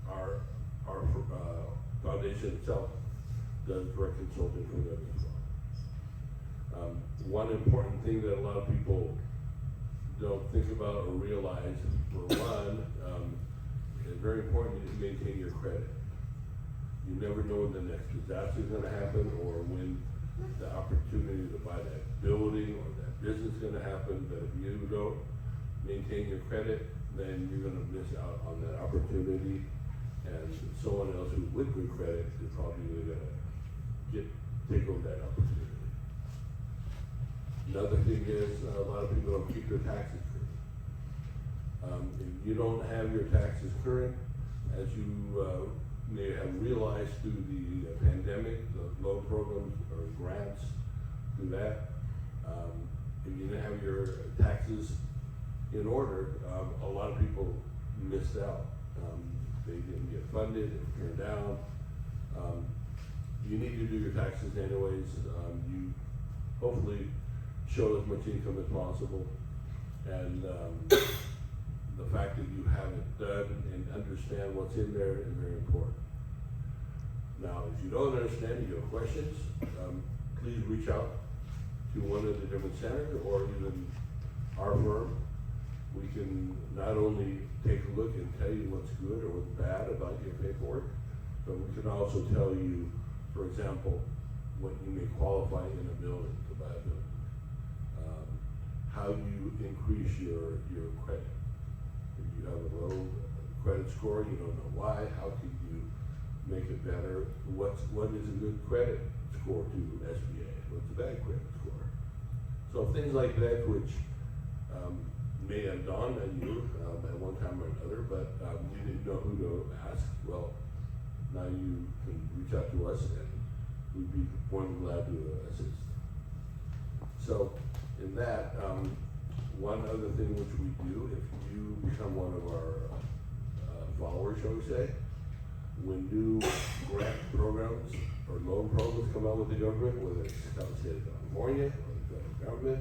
our foundation itself does direct consulting for them as well. One important thing that a lot of people don't think about or realize, for one, it's very important to maintain your credit. You never know when the next disaster is going to happen or when the opportunity to buy that building or that business is going to happen. But if you don't maintain your credit, then you're going to miss out on that opportunity, and someone else who with good credit is probably going to take over that opportunity. Another thing is a lot of people don't keep their taxes current. If you don't have your taxes current, as you may have realized through the pandemic, the loan programs or grants through that, if you didn't have your taxes in order, a lot of people missed out. They didn't get funded, they were turned down. You need to do your taxes anyways. You hopefully show as much income as possible, and the fact that you have it done and understand what's in there is very important. Now, if you don't understand, you have questions, please reach out to one of the different centers or even our firm. We can not only take a look and tell you what's good or what's bad about your paperwork, but we can also tell you, for example, what you may qualify in a building to buy a building. How you increase your credit. If you have a low credit score, you don't know why, how can you make it better? What is a good credit score to SBA? What's a bad credit score? So things like that, which may have dawned on you at one time or another, but you didn't know who to ask. Well, now you can reach out to us and we'd be more than glad to assist. So in that, one other thing which we do, if you become one of our followers, shall we say, when new grant programs or loan programs come out with the government, whether it's the state of California or the federal government,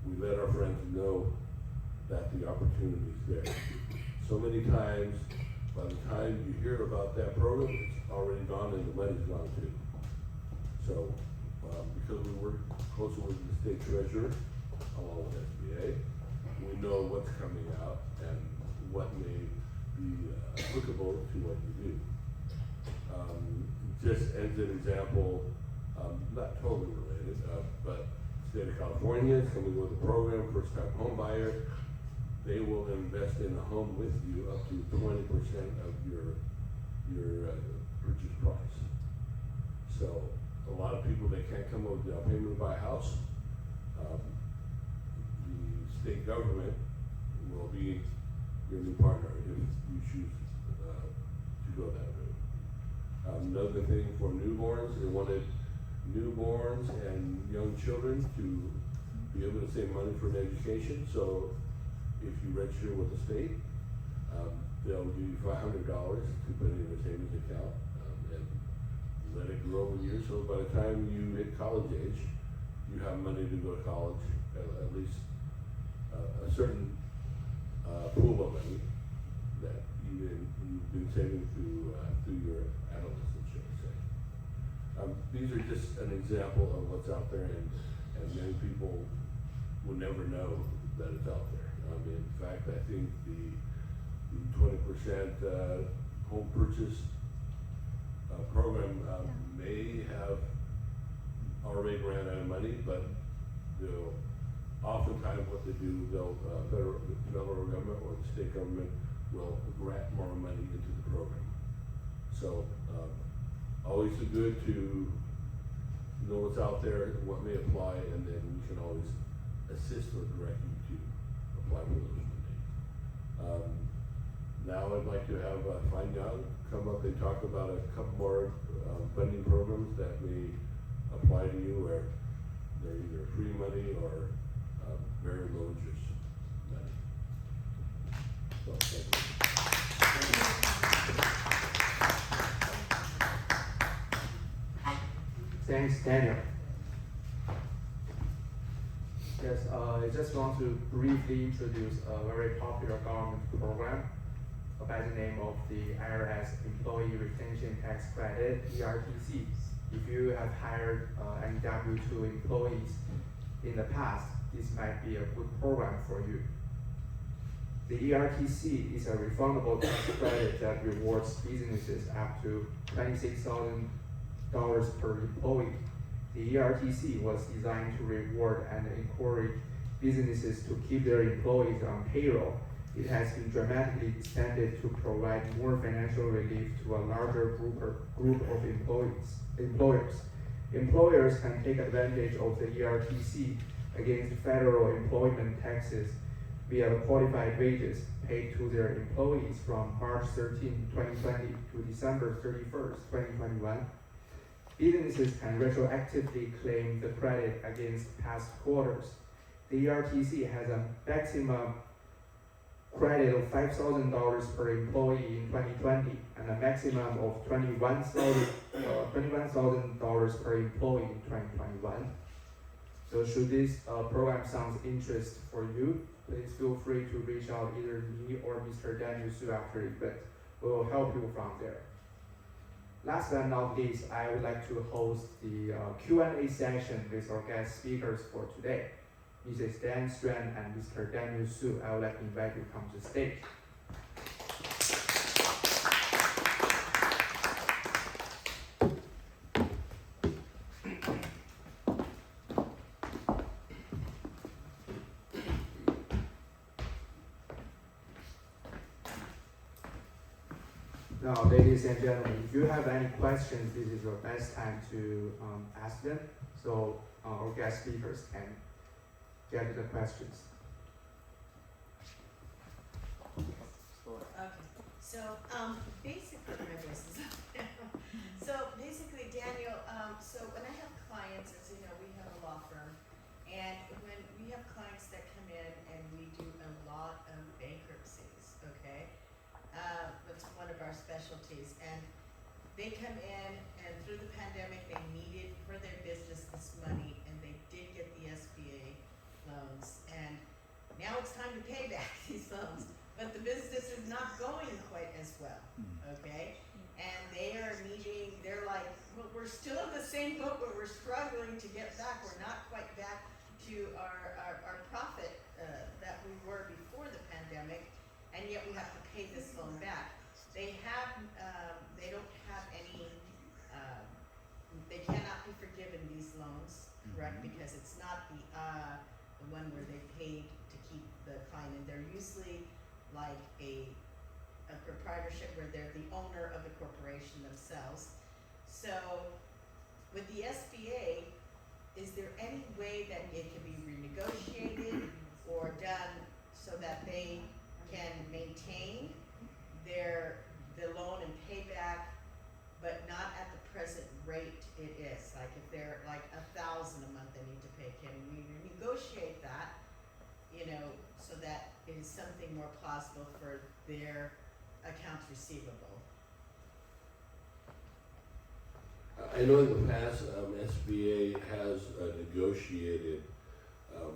we let our friends know that the opportunity is there. So many times, by the time you hear about that program, it's already gone and the money's gone too. So, because we work closely with the state treasurer, along with SBA, we know what's coming out and what may be applicable to what you do. Just as an example, not totally related, but state of California is coming with a program, first time home buyer. They will invest in a home with you up to 20% of your purchase price. So a lot of people, they can't come up with down payment to buy a house. The state government will be your new partner if you choose to go that route. Another thing for newborns, they wanted newborns and young children to be able to save money for an education. So if you register with the state, they'll give you $500 to put in a savings account and let it grow over years. So by the time you hit college age, you have money to go to college, at least a certain pool of money that you've been saving through your adolescence, shall we say. These are just an example of what's out there, and many people will never know that it's out there. In fact, I think the 20% home purchase program may have already ran out of money, but they'll oftentimes what they do, they'll federal government or the state government will grant more money into the program. So always good to know what's out there, what may apply, and then we can always assist or direct you to apply. apply for those funding. Now I'd like to have Fine Young come up and talk about a couple more funding programs that may apply to you, where they're either free money or very low interest money. So, thank you. Thanks, Daniel. Yes, I just want to briefly introduce a very popular government program by the name of the IRS Employee Retention Tax Credit, ERTC. If you have hired any W-2 employees in the past, this might be a good program for you. The ERTC is a refundable tax credit that rewards businesses up to $26,000 per employee. The ERTC was designed to reward and encourage businesses to keep their employees on payroll. It has been dramatically extended to provide more financial relief to a larger group of employers. Employers can take advantage of the ERTC against federal employment taxes via the qualified wages paid to their employees from March 13, 2020 to December 31st, 2021. Businesses can retroactively claim the credit against past quarters. The ERTC has a maximum credit of $5,000 per employee in 2020 and a maximum of $21,000 per employee in 2021. So should this program sound interest for you, please feel free to reach out either me or Mr. Daniel Sieu after the event. We will help you from there. Last but not least, I would like to host the Q&A session with our guest speakers for today. Mrs. Diane Strand and Mr. Daniel Sieu, I would like to invite you to come to the stage. Now, ladies and gentlemen, if you have any questions, this is the best time to ask them. So our guest speakers can get to the questions. Okay, so basically, my voice is up now. So basically, Daniel, so when I have clients, as you know, we have a law firm, and when we have clients that come in and we do a lot of bankruptcies, okay? That's one of our specialties, and they come in, and through the pandemic, they needed for their business this money, and they did get the SBA loans, and now it's time to pay back these loans, but the business is not going quite as well, okay? And they are needing, they're like, well, we're still in the same boat, but we're struggling to get back. We're not quite back to our profit that we were before the pandemic, and yet we have to pay this loan back. They have, they don't have any, they cannot be forgiven these loans, correct? Because it's not the one where they paid to keep the client, and they're usually like a proprietorship where they're the owner of the corporation themselves. So with the SBA, is there any way that it can be renegotiated or done so that they can maintain the loan and pay back, but not at the present rate it is? Like if they're like $1,000 a month they need to pay, can we negotiate that, you know, so that it is something more plausible for their accounts receivable? I know in the past, SBA has negotiated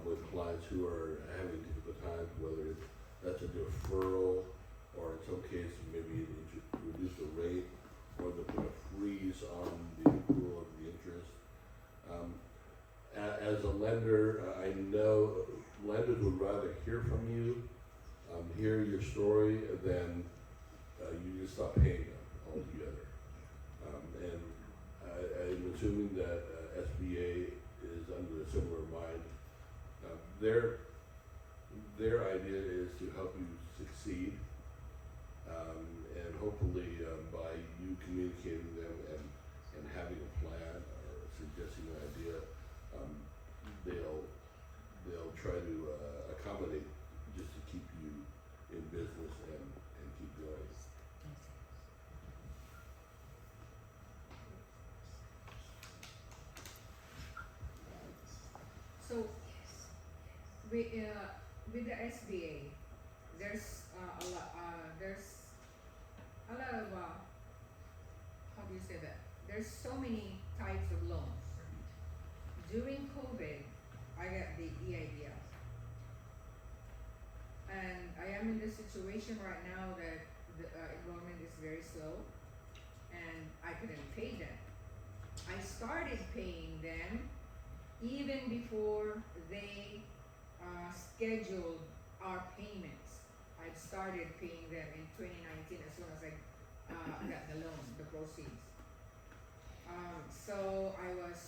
with clients who are having difficult times, whether that's a deferral or in some cases maybe reduce the rate or to put a freeze on the accrual of the interest. As a lender, I know lenders would rather hear from you, hear your story, than you just stop paying them altogether. And I'm assuming that SBA is under a similar mind. Their idea is to help you succeed, and hopefully by you communicating them and having a plan or suggesting an idea, they'll try to accommodate just with the SBA, there's a lot of how do you say that? There's so many types of loans. During COVID, I got the EIDL, and I am in the situation right now that the enrollment is very slow, and I couldn't pay them. I started paying them even before they scheduled our payments. I started paying them in 2019 as soon as I got the loan, the proceeds. So I was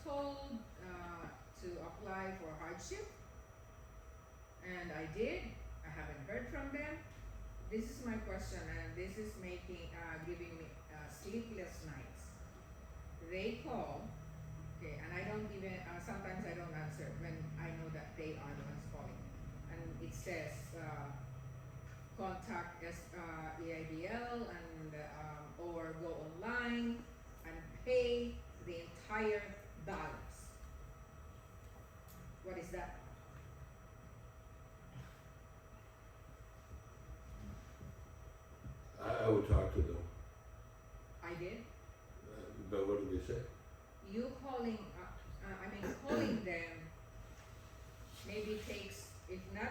told to apply for hardship, and I did. I haven't heard from them. This is my question, and this is giving me sleepless nights. They call, okay, and I don't even, sometimes I don't answer when I know that they are the ones calling. And it says, contact EIDL and, or go online and pay the entire balance. What is that? I would talk to them, I did. but what did they say? You calling, calling them maybe takes, if not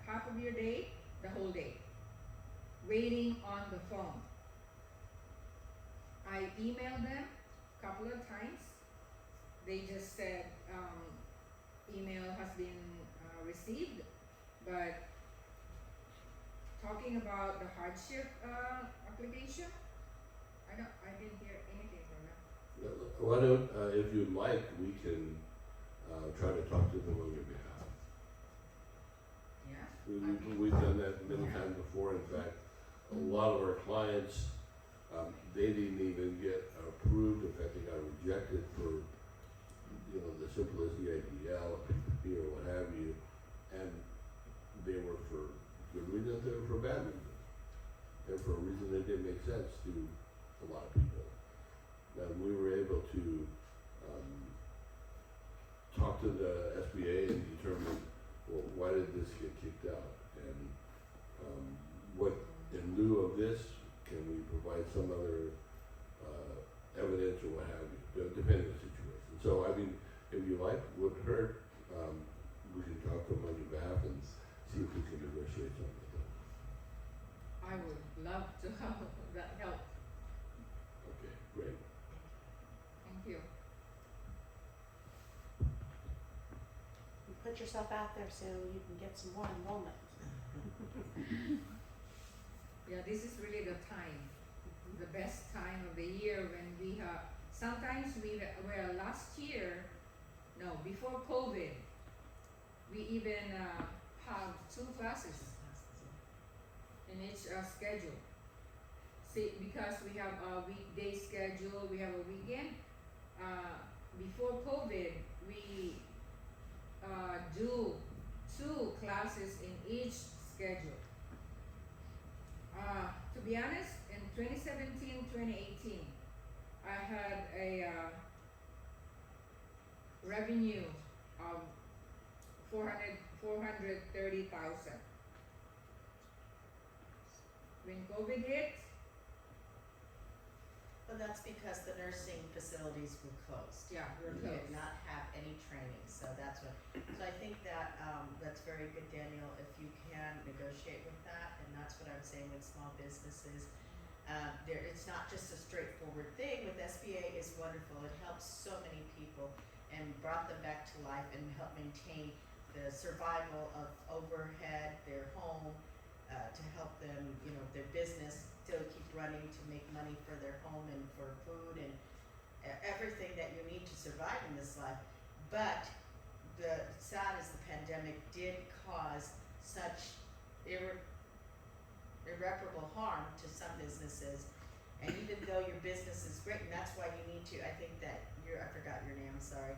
half of your day, the whole day. Waiting on the phone. I emailed them a couple of times. They just said, email has been received, but talking about the hardship application, I didn't hear anything from them. Why don't, if you'd like, we can try to talk to them on your behalf. Yeah? We've done that many times before. In fact, a lot of our clients, they didn't even get approved. In fact, they got rejected for, the simplest EIDL, P2P, or what have you. And they were for good reasons, they were for bad reasons. And for a reason that didn't make sense to a lot of people. And we were able to talk to the SBA and determine, well, why did this get kicked out? And what, in lieu of this, can we provide some other evidence or what have you, depending on the situation. So, I mean, if you like, wouldn't hurt, we can talk to them on your behalf and see if we can negotiate something with them. I would love to have that help. Okay, great. Thank you. You put yourself out there so you can get some more enrollment. Yeah, this is really the time, the best time of the year when we have, sometimes before COVID, we even have 2 classes in each schedule. See, because we have a weekday schedule, we have a weekend. Before COVID, we do 2 classes in each schedule. To be honest, in 2017, 2018, I had a revenue of 430,000. When COVID hit, Well, that's because the nursing facilities were closed. yeah, we're We closed. did not have any training, so that's what, so I think that, that's very good, Daniel, if you can negotiate with that, and that's what I'm saying with small businesses. It's not just a straightforward thing, with SBA is wonderful, it helps so many people and brought them back to life and helped maintain the survival of overhead, their home, to help them, their business still keep running to make money for their home and for food and everything that you need to survive in this life. But the sad is the pandemic did cause such irreparable harm to some businesses. And even though your business is great, and that's why you need to, I think that I forgot your name, I'm sorry.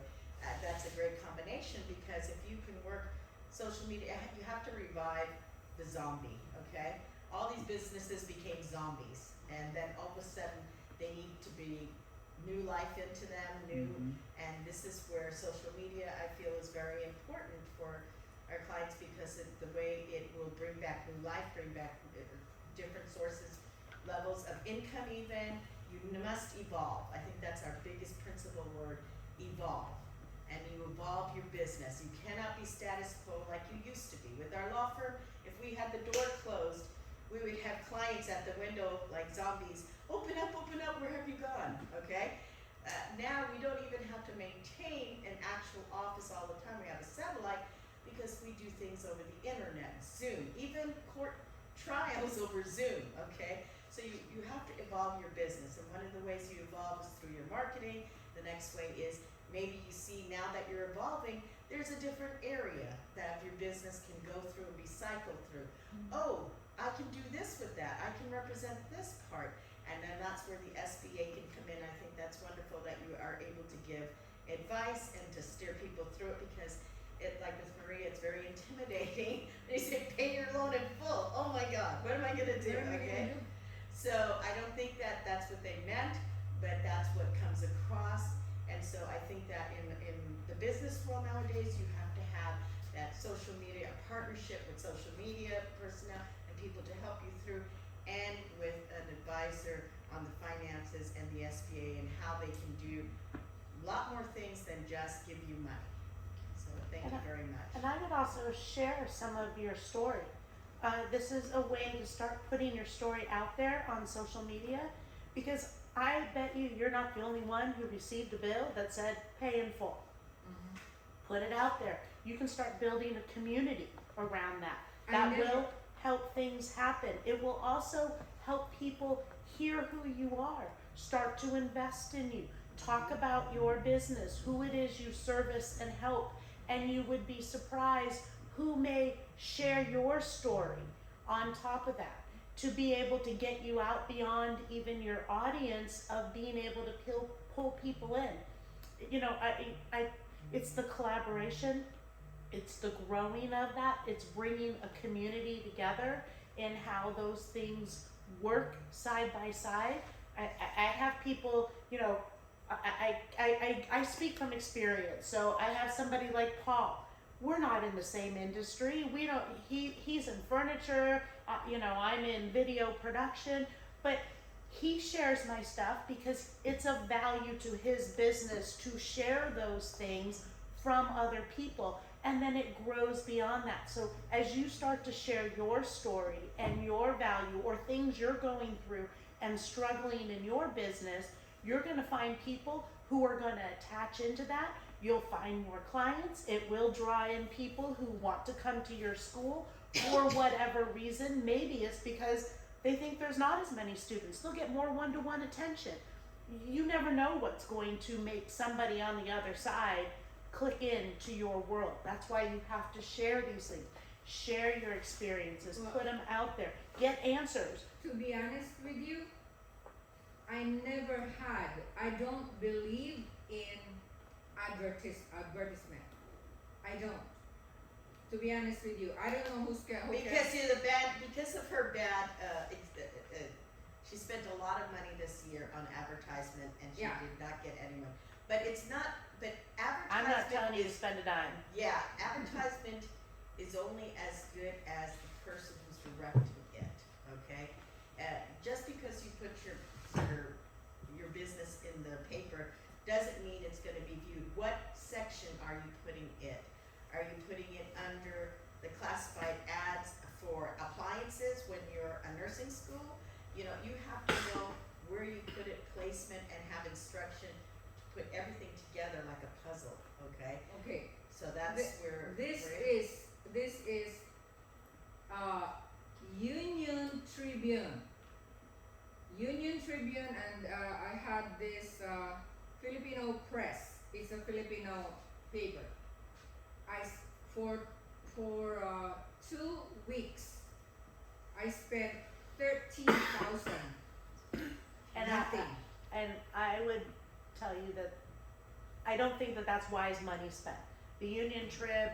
That's a great combination, because if you can work social media, you have to revive the zombie, okay? All these businesses became zombies, and then all of a sudden they need to be new life into them, and this is where social media, I feel, is very important for our clients because of the way it will bring back new life, bring back different sources, levels of income even. You must evolve. I think that's our biggest principal word, evolve. And you evolve your business. You cannot be status quo like you used to be. With our law firm, if we had the door closed, we would have clients at the window like zombies. Open up, where have you gone? Okay? Now we don't even have to maintain an actual office all the time. We have a satellite because we do things over the internet, Zoom, even court trials over Zoom, okay? So you have to evolve your business, and one of the ways you evolve is through your marketing. The next way is maybe you see now that you're evolving, there's a different area that your business can go through and be cycled through. Oh, I can do this with that. I can represent this part. And then that's where the SBA can come in. I think that's wonderful that you are able to give advice and to steer people through it, because it, like with Maria, it's very intimidating. They say, pay your loan in full. Oh my God, what am I gonna do, okay? So I don't think that that's what they meant, but that's what comes across. And so I think that in the business world nowadays, you have to have that social media, a partnership with social media personnel and people to help you through, and with an advisor on the finances and the SBA and how they can do a lot more things than just give you money. So thank you very much. And I would also share some of your story. This is a way to start putting your story out there on social media, because I bet you're not the only one who received a bill that said pay in full. Mhm. Put it out there. You can start building a community around that. That will help things happen. It will also help people hear who you are, start to invest in you, talk about your business, who it is you service and help, and you would be surprised who may share your story on top of that, to be able to get you out beyond even your audience of being able to pull people in. You know, it's the collaboration, it's the growing of that, it's bringing a community together and how those things work side by side. I have people, you know, I speak from experience. So I have somebody like Paul. We're not in the same industry. We don't. He's in furniture. You know, I'm in video production. But he shares my stuff because it's of value to his business to share those things from other people. And then it grows beyond that. So as you start to share your story and your value or things you're going through and struggling in your business, you're going to find people who are going to attach into that. You'll find more clients. It will draw in people who want to come to your school for whatever reason. Maybe it's because they think there's not as many students. They'll get more one-to-one attention. You never know what's going to make somebody on the other side click into your world. That's why you have to share these things. Share your experiences, put them out there, get answers. To be honest with you, I don't believe in advertisement. I don't. To be honest with you, I don't know who's Because of her bad, she spent a lot of money this year on advertisement, and she did not get anyone. But it's not. But advertisement. I'm not telling you to spend a dime. Yeah, advertisement is only as good as the person who's directing it. Okay, just because you put your business in the paper doesn't mean it's going to be viewed. What section are you putting it? Are you putting it under the classified ads for appliances when you're a nursing school? You know, you have to know where you put it, placement, and have instruction to put everything together like a puzzle. Okay. Okay. So that's where this is Union Tribune. Union Tribune, and I had this Filipino Press. It's a Filipino paper. For 2 weeks, I spent 13,000. And Nothing. And I would tell you that I don't think that that's wise money spent. The Union Trib,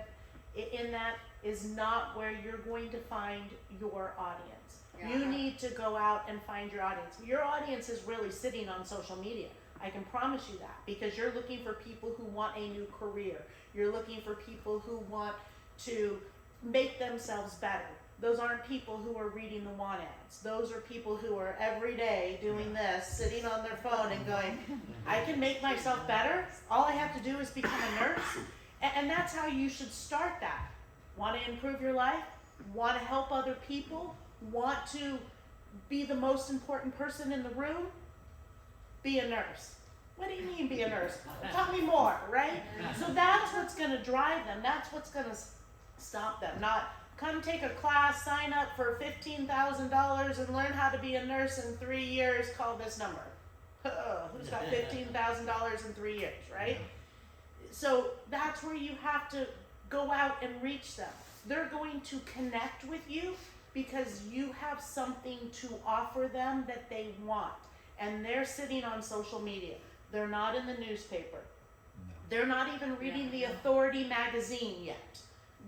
in that, is not where you're going to find your audience. Yeah. You need to go out and find your audience. Your audience is really sitting on social media. I can promise you that, because you're looking for people who want a new career. You're looking for people who want to make themselves better. Those aren't people who are reading the want ads. Those are people who are every day doing this, sitting on their phone and going, I can make myself better. All I have to do is become a nurse. And that's how you should start that. Want to improve your life? Want to help other people? Want to be the most important person in the room? Be a nurse. What do you mean be a nurse? Tell me more, right? So that's what's going to drive them. That's what's going to stop them. Not come take a class, sign up for $15,000 and learn how to be a nurse in 3 years, call this number. Who's got $15,000 in 3 years, right? So that's where you have to go out and reach them. They're going to connect with you because you have something to offer them that they want. And they're sitting on social media. They're not in the newspaper. They're not even reading the Authority magazine yet.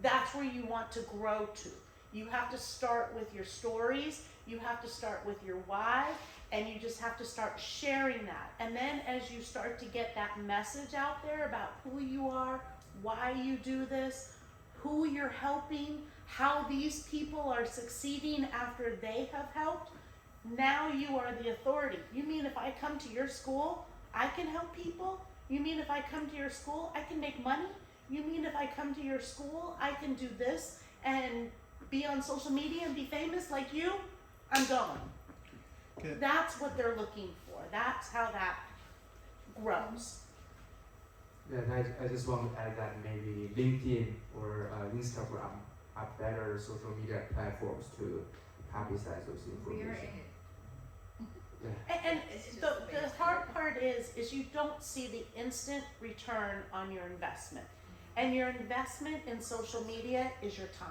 That's where you want to grow to. You have to start with your stories. You have to start with your why. And you just have to start sharing that. And then as you start to get that message out there about who you are, why you do this, who you're helping, how these people are succeeding after they have helped, now you are the authority. You mean if I come to your school, I can help people? You mean if I come to your school, I can make money? You mean if I come to your school, I can do this and be on social media and be famous like you? I'm going. Okay. That's what they're looking for. That's how that grows. Yeah, and I just want to add that maybe LinkedIn or Instagram are better social media platforms to publicize those We are information. in it. Yeah. And the hard part is you don't see the instant return on your investment. And your investment in social media is your time.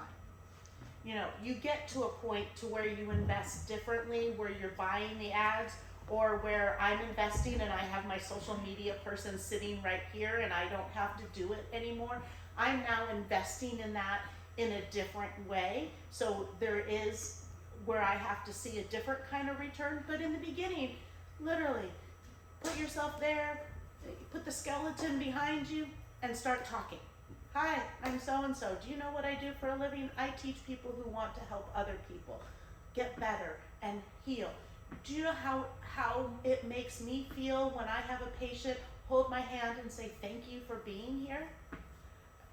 You know, you get to a point to where you invest differently, where you're buying the ads, or where I'm investing and I have my social media person sitting right here and I don't have to do it anymore. I'm now investing in that in a different way. So there is where I have to see a different kind of return. But in the beginning, literally, put yourself there, put the skeleton behind you and start talking. Hi, I'm so-and-so. Do you know what I do for a living? I teach people who want to help other people get better and heal. Do you know how it makes me feel when I have a patient hold my hand and say, thank you for being here?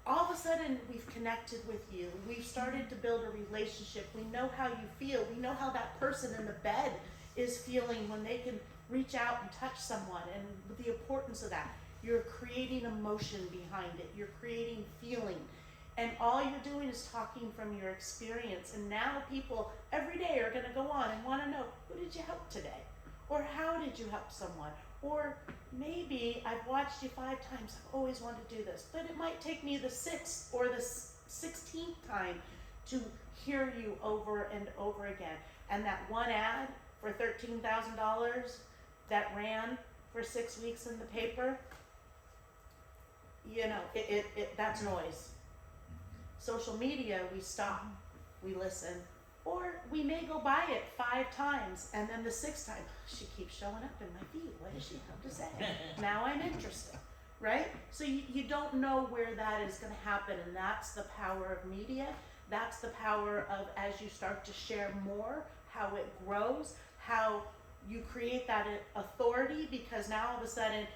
All of a sudden, we've connected with you. We've started to build a relationship. We know how you feel. We know how that person in the bed is feeling when they can reach out and touch someone, and the importance of that. You're creating emotion behind it. You're creating feeling. And all you're doing is talking from your experience. And now people every day are going to go on and want to know, who did you help today? Or how did you help someone? Or maybe I've watched you 5 times. I've always wanted to do this. But it might take me the 6th or the 16th time to hear you over and over again. And that one ad for $13,000 that ran for 6 weeks in the paper, you know, that's noise. Social media, we stop, we listen, or we may go by it 5 times, and then the 6th time, she keeps showing up in my feed. What does she have to say? Now I'm interested, right? So you don't know where that is going to happen, and that's the power of media. That's the power of, as you start to share more, how it grows, how you create that authority, because now all of a sudden,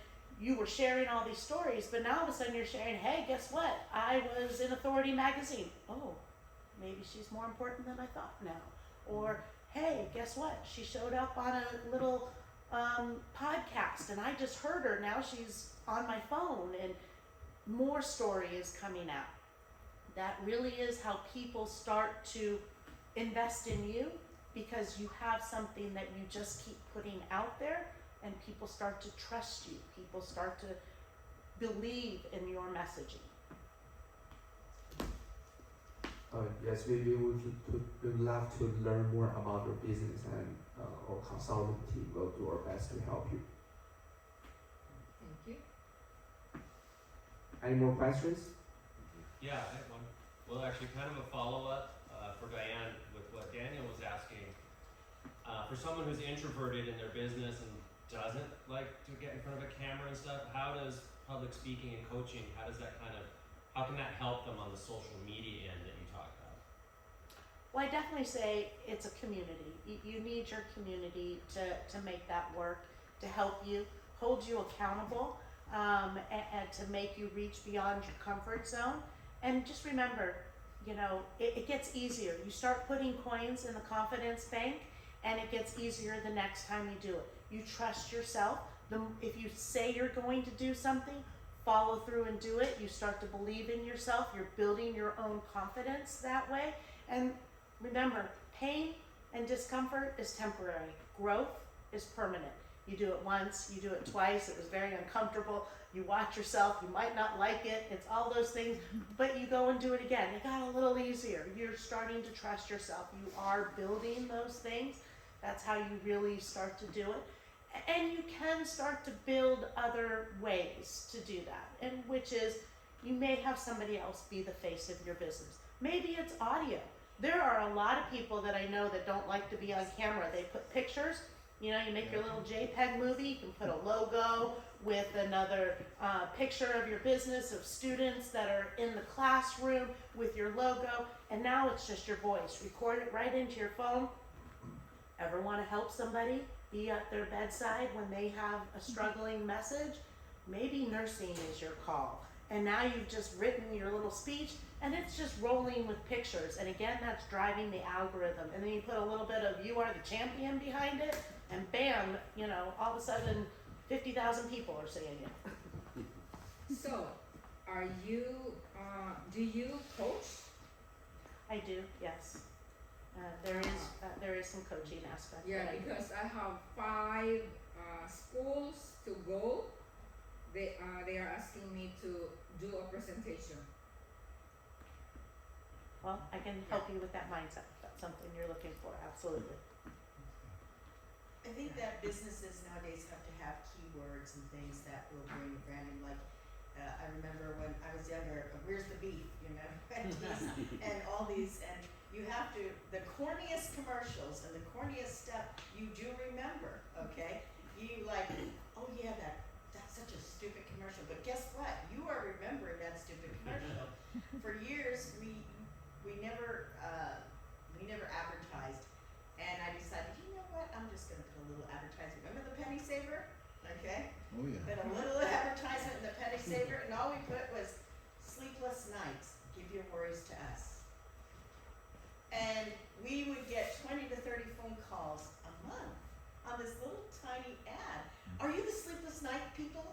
you were sharing all these stories, but now all of a sudden you're sharing, hey, guess what? I was in Authority magazine. Oh, maybe she's more important than I thought now. Or, hey, guess what? She showed up on a little podcast and I just heard her. Now she's on my phone and more story is coming out. That really is how people start to invest in you, because you have something that you just keep putting out there. And people start to trust you. People start to believe in your messaging. Yes, we would love to learn more about your business, and our consultant team will do our best to help you. Thank you. Any more questions? Yeah, I have one. Well, actually, kind of a follow-up for Diane with what Daniel was asking. For someone who's introverted in their business and doesn't like to get in front of a camera and stuff, how does public speaking and coaching, how does that kind of how can that help them on the social media end that you talked about? Well, I definitely say it's a community. You need your community to make that work, to help you, hold you accountable, and to make you reach beyond your comfort zone. And just remember, you know, it gets easier. You start putting coins in the confidence bank, and it gets easier the next time you do it. You trust yourself. If you say you're going to do something, follow through and do it. You start to believe in yourself. You're building your own confidence that way. And remember, pain and discomfort is temporary. Growth is permanent. You do it once, you do it twice, it was very uncomfortable, you watch yourself, you might not like it, it's all those things, but you go and do it again. It got a little easier. You're starting to trust yourself. You are building those things. That's how you really start to do it. And you can start to build other ways to do that, and which is you may have somebody else be the face of your business. Maybe it's audio. There are a lot of people that I know that don't like to be on camera. They put pictures. You know, you make your little JPEG movie, you can put a logo with another picture of your business, of students that are in the classroom with your logo, and now it's just your voice. Record it right into your phone. Ever want to help somebody be at their bedside when they have a struggling message? Maybe nursing is your call. And now you've just written your little speech, and it's just rolling with pictures. And again, that's driving the algorithm. And then you put a little bit of "you are the champion" behind it, and bam, you know, all of a sudden 50,000 people are seeing it. So, are you, do you coach? I do, yes. There is some coaching aspect. Yeah, that I do. because I have 5 schools to go. They are asking me to do a presentation. Well, I can help you with that mindset if that's something you're looking for, absolutely. I think that businesses nowadays have to have keywords and things that will bring branding. Like, I remember when I was younger, "Where's the beef?" You know, and all these, and you have to, the corniest commercials and the corniest stuff you do remember, okay? You like, oh yeah, that's such a stupid commercial, but guess what? You are remembering that stupid commercial. For years, we never advertised, and I decided, you know what? I'm just gonna put a little advertisement. Remember the penny saver? Okay. Oh, yeah. Put a little advertisement in the penny saver, and all we put was "sleepless nights. Give your worries to us." And we would get 20 to 30 phone calls a month on this little tiny ad. "Are you the sleepless night people?"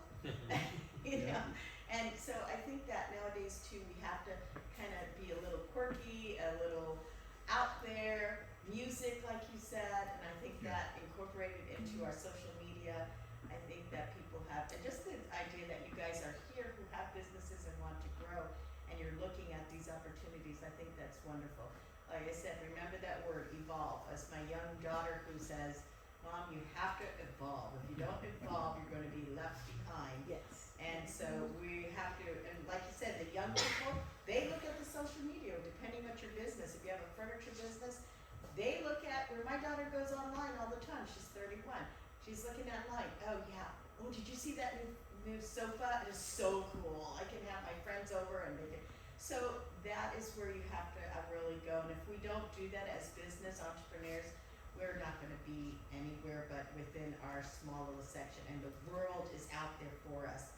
You know? And so I think that nowadays too, we have to kind of be a little quirky, a little out there, music like you said, and I think that incorporated into our social media, I think that people have, and just the idea that you guys are here who have businesses and want to grow, and you're looking at these opportunities, I think that's wonderful. Like I said, remember that word, evolve. As my young daughter who says, "Mom, you have to evolve. If you don't evolve, you're going to be left behind." Yes. And so we have to, and like you said, the young people, they look at the social media, depending on your business. If you have a furniture business, they look at, where my daughter goes online all the time, she's 31. She's looking at online, "Oh yeah, oh did you see that new sofa? It is so cool. I can have my friends over and make it." So that is where you have to really go. And if we don't do that as business entrepreneurs, we're not going to be anywhere but within our small little section. And the world is out there for us,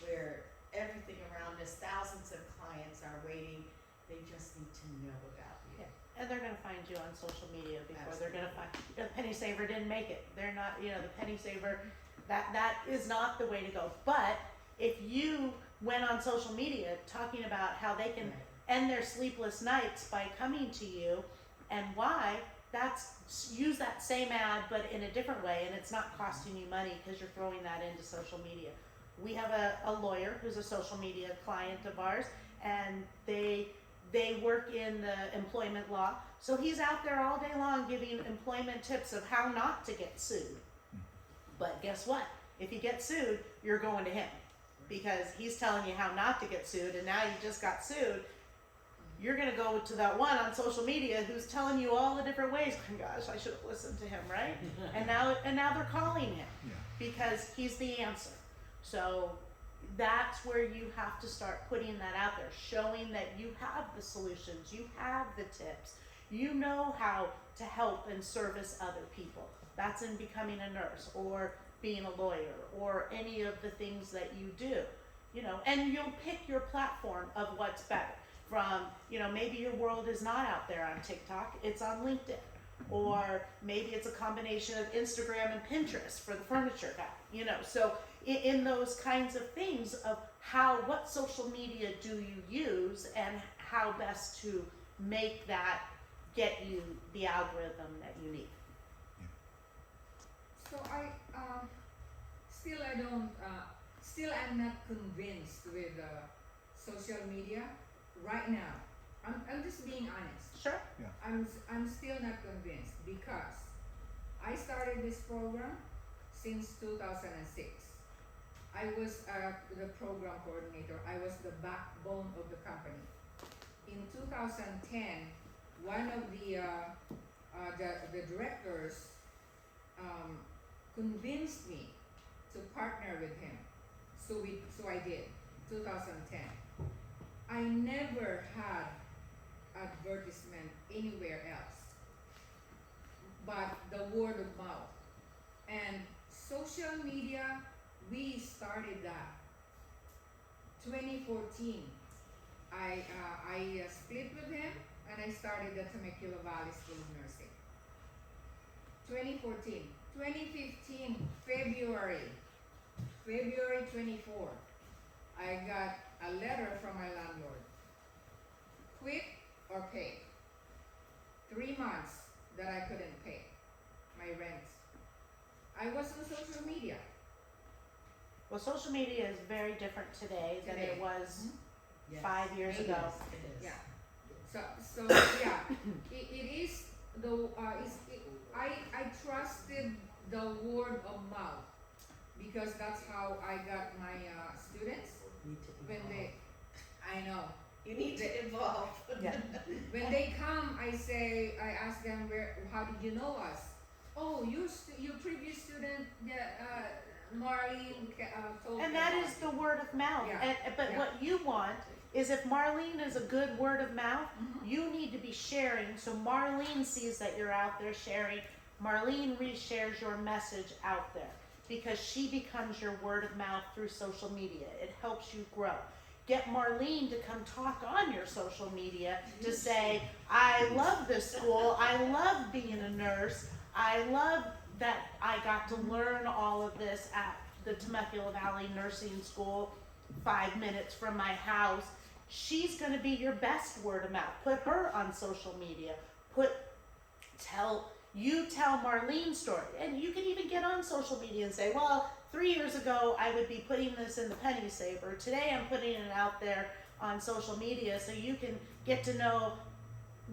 where everything around us, thousands of clients are waiting. They just need to know about you. Yeah. And they're gonna find you on social media before they're gonna find, the penny saver didn't make it. They're not, you know, the penny saver, that is not the way to go. But if you went on social media talking about how they can end their sleepless nights by coming to you, and why, use that same ad but in a different way, and it's not costing you money because you're throwing that into social media. We have a lawyer who's a social media client of ours, and they work in the employment law, so he's out there all day long giving employment tips of how not to get sued. But guess what? If you get sued, you're going to him, because he's telling you how not to get sued, and now you just got sued. You're gonna go to that one on social media who's telling you all the different ways. Oh my gosh, I should have listened to him, right? and now they're calling him because he's the answer. So that's where you have to start putting that out there, showing that you have the solutions, you have the tips, you know how to help and service other people. That's in becoming a nurse or being a lawyer or any of the things that you do, you know, and you'll pick your platform of what's better. From, you know, maybe your world is not out there on TikTok, it's on LinkedIn. Or maybe it's a combination of Instagram and Pinterest for the furniture guy, you know. So in those kinds of things of what social media do you use and how best to make that get you the algorithm that you need. So I'm not convinced with social media right now. I'm just being honest. Sure. I'm still not convinced because I started this program since 2006. I was the program coordinator. I was the backbone of the company. In 2010, one of the directors convinced me to partner with him. So I did. 2010. I never had advertisement anywhere else but the word of mouth and social media. We started that 2014. I split with him and I started the Temecula Valley School of Nursing. 2014. 2015 February 24, I got a letter from my landlord. Quit or pay. 3 months that I couldn't pay my rent. I was on social media. Well, social media is very different today than it was Yes. 5 years It ago. is, it is. Yeah. So yeah, it is the I trusted the word of mouth because that's how I got my students Need to when evolve. they. I know. You need to evolve. Yeah. When they come, I ask them how did you know us? Oh, your previous student, Marlene, told And me that about is you." the word of mouth. Yeah. But Yeah. what you want is if Marlene is a good word of mouth, Mhm. you need to be sharing. So Marlene sees that you're out there sharing. Marlene reshares your message out there because she becomes your word of mouth through social media. It helps you grow. Get Marlene to come talk on your social media to say, I love this school. I love being a nurse. I love that I got to learn all of this at the Temecula Valley Nursing School, 5 minutes from my house. She's going to be your best word of mouth. Put her on social media. Tell Marlene's story. And you can even get on social media and say, well, 3 years ago, I would be putting this in the penny saver. Today, I'm putting it out there on social media so you can get to know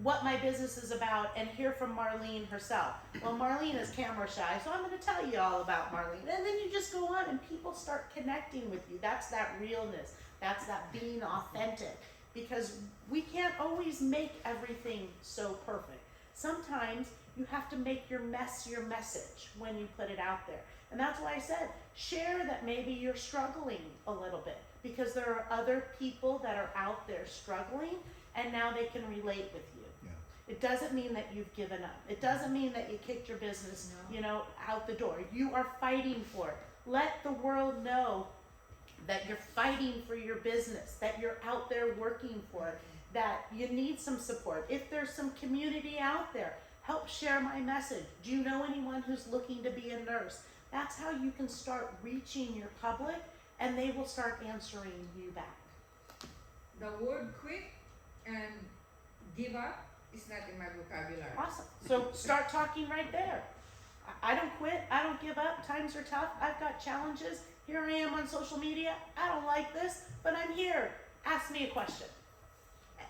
what my business is about and hear from Marlene herself. Well, Marlene is camera shy, so I'm going to tell you all about Marlene. And then you just go on and people start connecting with you. That's that realness. That's that being authentic. Because we can't always make everything so perfect. Sometimes you have to make your message when you put it out there. And that's why I said, share that maybe you're struggling a little bit. Because there are other people that are out there struggling, and now they can relate with you. It doesn't mean that you've given up. It doesn't mean that you kicked your business, out the door. You are fighting for it. Let the world know that you're fighting for your business, that you're out there working for it, that you need some support. If there's some community out there, help share my message. Do you know anyone who's looking to be a nurse? That's how you can start reaching your public, and they will start answering you back. The word quit and give up is not in my vocabulary. Awesome. So start talking right there. I don't quit. I don't give up. Times are tough. I've got challenges. Here I am on social media. I don't like this, but I'm here. Ask me a question.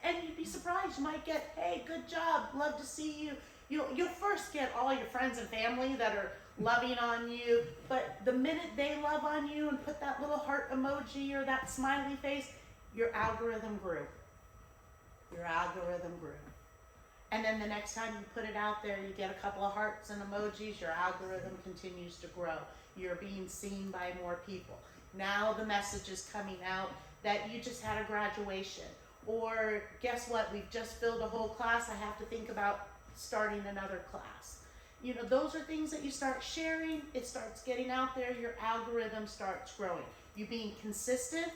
And you'd be surprised. You might get, hey, good job. Love to see you. You'll first get all your friends and family that are loving on you, but the minute they love on you and put that little heart emoji or that smiley face, your algorithm grew. Your algorithm grew. And then the next time you put it out there, you get a couple of hearts and emojis, your algorithm continues to grow. You're being seen by more people. Now the message is coming out that you just had a graduation. Or guess what, we've just filled a whole class, I have to think about starting another class. You know, those are things that you start sharing, it starts getting out there, your algorithm starts growing. You being consistent,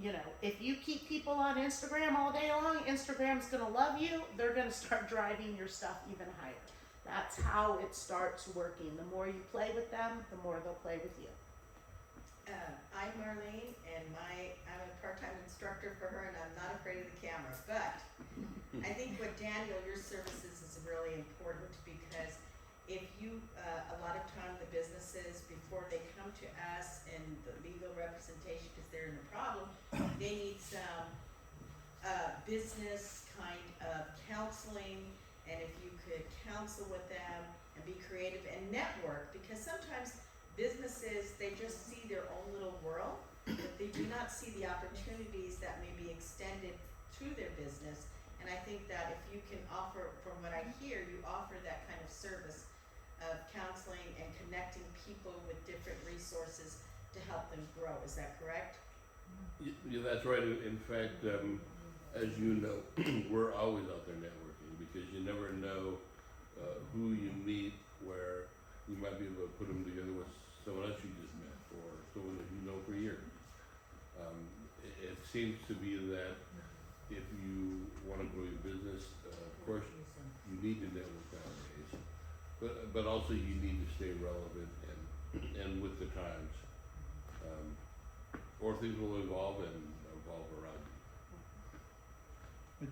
you know, if you keep people on Instagram all day long, Instagram's gonna love you, they're gonna start driving your stuff even higher. That's how it starts working. The more you play with them, the more they'll play with you. I'm Marlene, and I'm a part-time instructor for her, and I'm not afraid of the camera. But I think what Daniel, your services is really important, because if you, a lot of time the businesses, before they come to us and the legal representation, because they're in a problem, they need some business kind of counseling, and if you could counsel with them and be creative and network, because sometimes businesses, they just see their own little world, but they do not see the opportunities that may be extended to their business. And I think that if you can offer, from what I hear, you offer that kind of service of counseling and connecting people with different resources to help them grow. Is that correct? Yeah, that's right. In fact, as you know, we're always out there networking, because you never know who you meet, where you might be able to put them together with someone else you just met, or someone that you know for years. It seems to be that if you want to grow your business, of course, you need to network nowadays, but also you need to stay relevant and with the times, or things will evolve around you.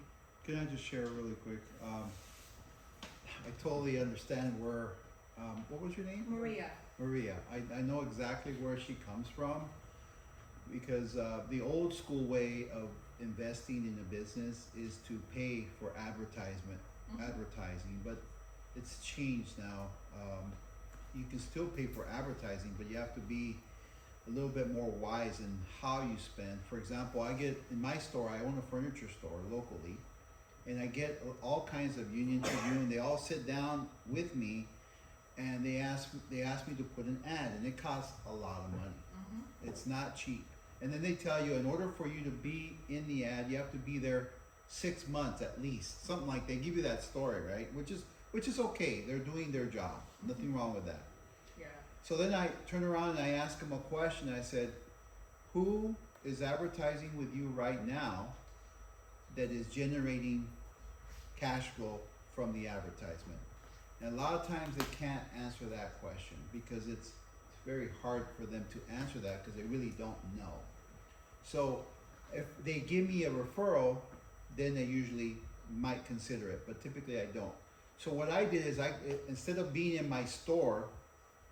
Can I just share really quick? I totally understand where, what was your name? Maria. Maria. I know exactly where she comes from, because the old school way of investing in a business is to pay for advertising, but it's changed now. You can still pay for advertising, but you have to be a little bit more wise in how you spend. For example, in my store, I own a furniture store locally, and I get all kinds of Union Tribune. They all sit down with me, and they ask me to put an ad, and it costs a lot of money. It's not cheap. And then they tell you, in order for you to be in the ad, you have to be there 6 months at least. Something like, they give you that story, right? Which is okay. They're doing their job. Nothing wrong with that. Yeah. So then I turn around and I ask them a question. I said, who is advertising with you right now that is generating cash flow from the advertisement? And a lot of times they can't answer that question, because it's very hard for them to answer that, because they really don't know. So if they give me a referral, then they usually might consider it, but typically I don't. So what I did is, instead of being in my store,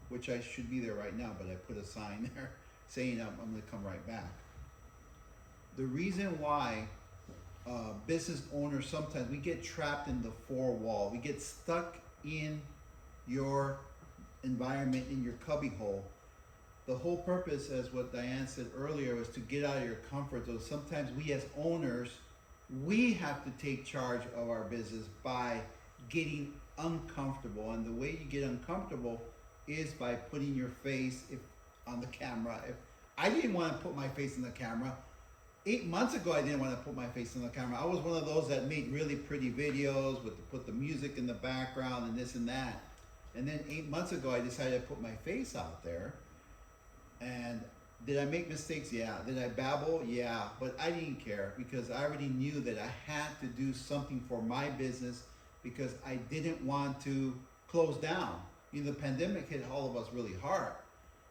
which I should be there right now, but I put a sign there saying I'm gonna come right back. The reason why business owners, sometimes we get trapped in the four wall, we get stuck in your environment, in your cubby hole. The whole purpose, as what Diane said earlier, was to get out of your comfort zone. Sometimes we as owners, we have to take charge of our business by getting uncomfortable. And the way you get uncomfortable is by putting your face on the camera. If I didn't want to put my face in the camera, 8 months ago I didn't want to put my face in the camera. I was one of those that made really pretty videos put the music in the background and this and that. And then 8 months ago I decided to put my face out there. And did I make mistakes? Yeah. Did I babble? Yeah. But I didn't care, because I already knew that I had to do something for my business, because I didn't want to close down. You know, the pandemic hit all of us really hard.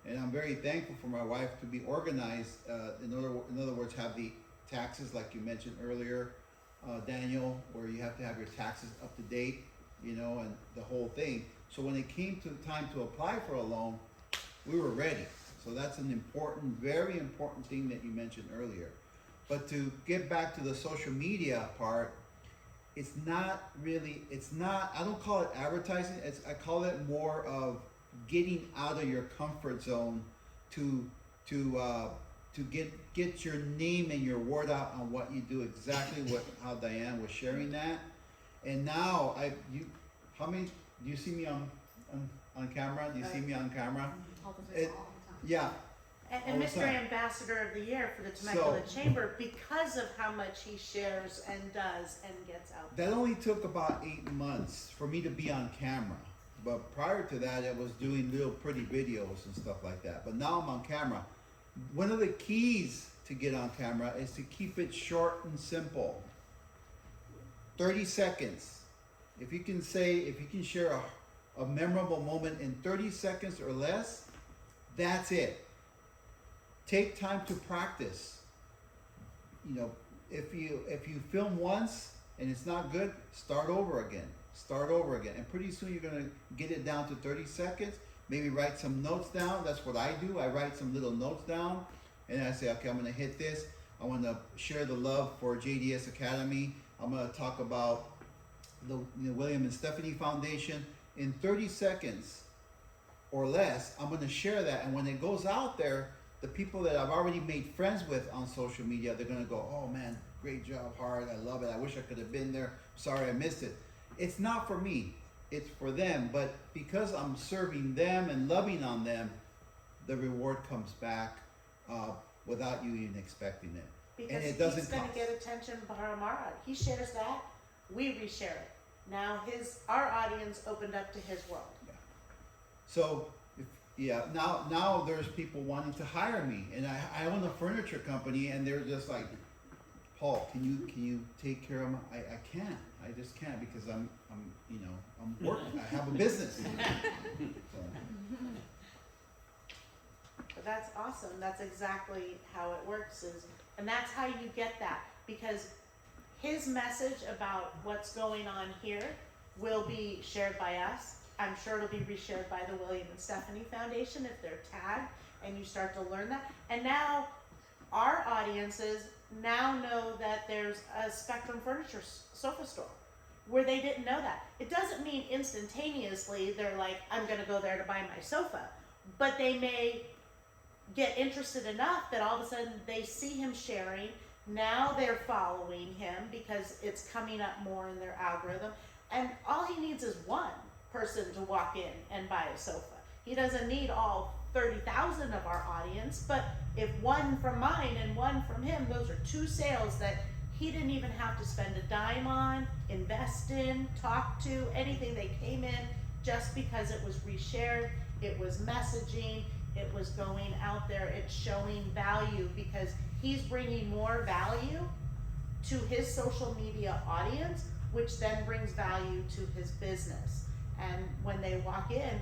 And I'm very thankful for my wife to be organized. In other words, have the taxes, like you mentioned earlier, Daniel, where you have to have your taxes up to date, you know, and the whole thing. So when it came to time to apply for a loan, we were ready. So that's an important, very important thing that you mentioned earlier. But to get back to the social media part, I don't call it advertising, I call it more of getting out of your comfort zone to get your name and your word out on what you do, exactly how Diane was sharing that. And now do you see me on camera? Do you see me on camera? Yeah. And all the Mr. time. Ambassador of the Year for the Temecula So- Chamber because of how much he shares and does and gets out there. That only took about 8 months for me to be on camera. But prior to that, I was doing little pretty videos and stuff like that. But now I'm on camera. One of the keys to get on camera is to keep it short and simple. 30 seconds. If you can share a memorable moment in 30 seconds or less, that's it. Take time to practice. You know, if you film once and it's not good, start over again. Start over again. And pretty soon you're gonna get it down to 30 seconds. Maybe write some notes down. That's what I do. I write some little notes down and I say, okay, I'm gonna hit this. I wanna share the love for JDS Academy. I'm gonna talk about the William and Stephanie Foundation. In 30 seconds or less, I'm gonna share that. And when it goes out there, the people that I've already made friends with on social media, they're gonna go, oh man, great job, Hart, I love it, I wish I could have been there, sorry I missed it. It's not for me, it's for them, but because I'm serving them and loving on them, the reward comes back without you even expecting it. Because And it doesn't he's gonna cost. get attention from our, he shares that, we reshare it. Now our audience opened up to his world. So, now there's people wanting to hire me, and I own a furniture company, and they're just like, Paul, can you take care of my? I can't. I just can't because I'm working. I have a business. So, But that's awesome. That's exactly how it works and that's how you get that, because his message about what's going on here will be shared by us. I'm sure it'll be reshared by the William and Stephanie Foundation if they're tagged and you start to learn that. And now our audiences now know that there's a Spectrum Furniture sofa store where they didn't know that. It doesn't mean instantaneously they're like, I'm gonna go there to buy my sofa, but they may get interested enough that all of a sudden they see him sharing. Now they're following him because it's coming up more in their algorithm. And all he needs is one person to walk in and buy a sofa. He doesn't need all 30,000 of our audience, but if one from mine and one from him, those are 2 sales that he didn't even have to spend a dime on, invest in, talk to, anything. They came in just because it was reshared, it was messaging, it was going out there, it's showing value because he's bringing more value to his social media audience, which then brings value to his business. And when they walk in,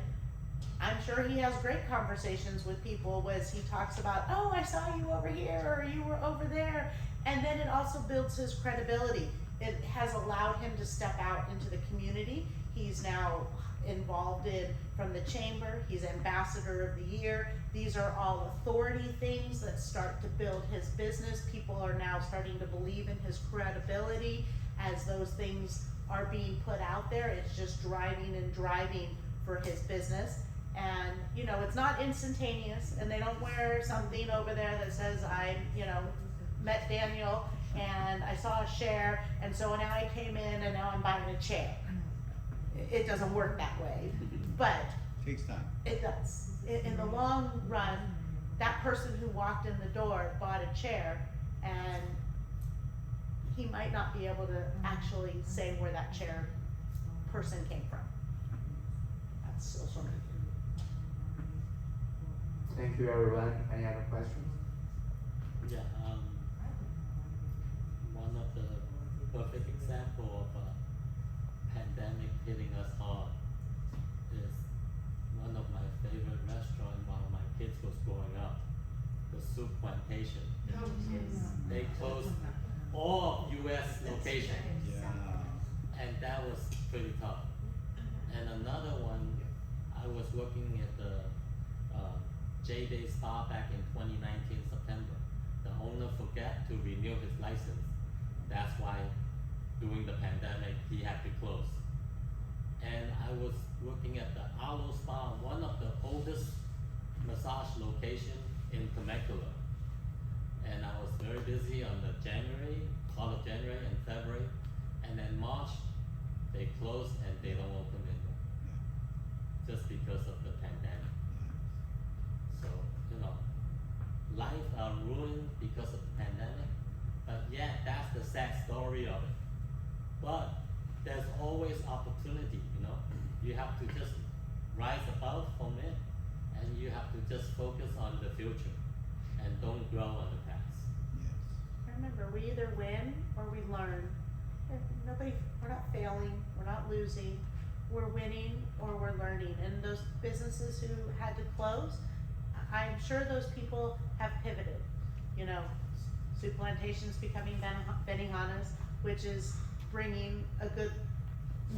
I'm sure he has great conversations with people as he talks about, oh, I saw you over here or you were over there. And then it also builds his credibility. It has allowed him to step out into the community. He's now involved in from the chamber. He's ambassador of the year. These are all authority things that start to build his business. People are now starting to believe in his credibility as those things are being put out there. It's just driving and driving for his business. And it's not instantaneous, and they don't wear something over there that says I met Daniel and I saw a share and so now I came in and now I'm buying a chair. It doesn't work that way, but takes time. it does. In the long run, that person who walked in the door bought a chair, and he might not be able to actually say where that chair person came from. That's social media. Thank you, everyone. Any other questions? Yeah, one of the perfect example of a pandemic hitting us hard is one of my favorite restaurants while my kids was growing up, the Soup Plantation. Oh, yes. They closed all of US locations, Yeah. and that was pretty tough. And another one, I was working at the JDS Spa back in 2019 September. The owner forgot to renew his license. That's why during the pandemic he had to close. And I was working at the Alo Spa, one of the oldest massage location in Temecula. And I was very busy on the part of January and February. And then March, they closed and they don't open anymore. Just because of the pandemic. So, are ruined because of the pandemic, but yet that's the sad story of it. But there's always opportunity, you know. You have to just rise above from it, and you have to just focus on the future and don't dwell on the past. Yes. Remember, we either win or we learn. We're not failing, we're not losing, we're winning or we're learning. And those businesses who had to close, I'm sure those people have pivoted. You know, Sieu Plantation's becoming Benihana's, which is bringing a good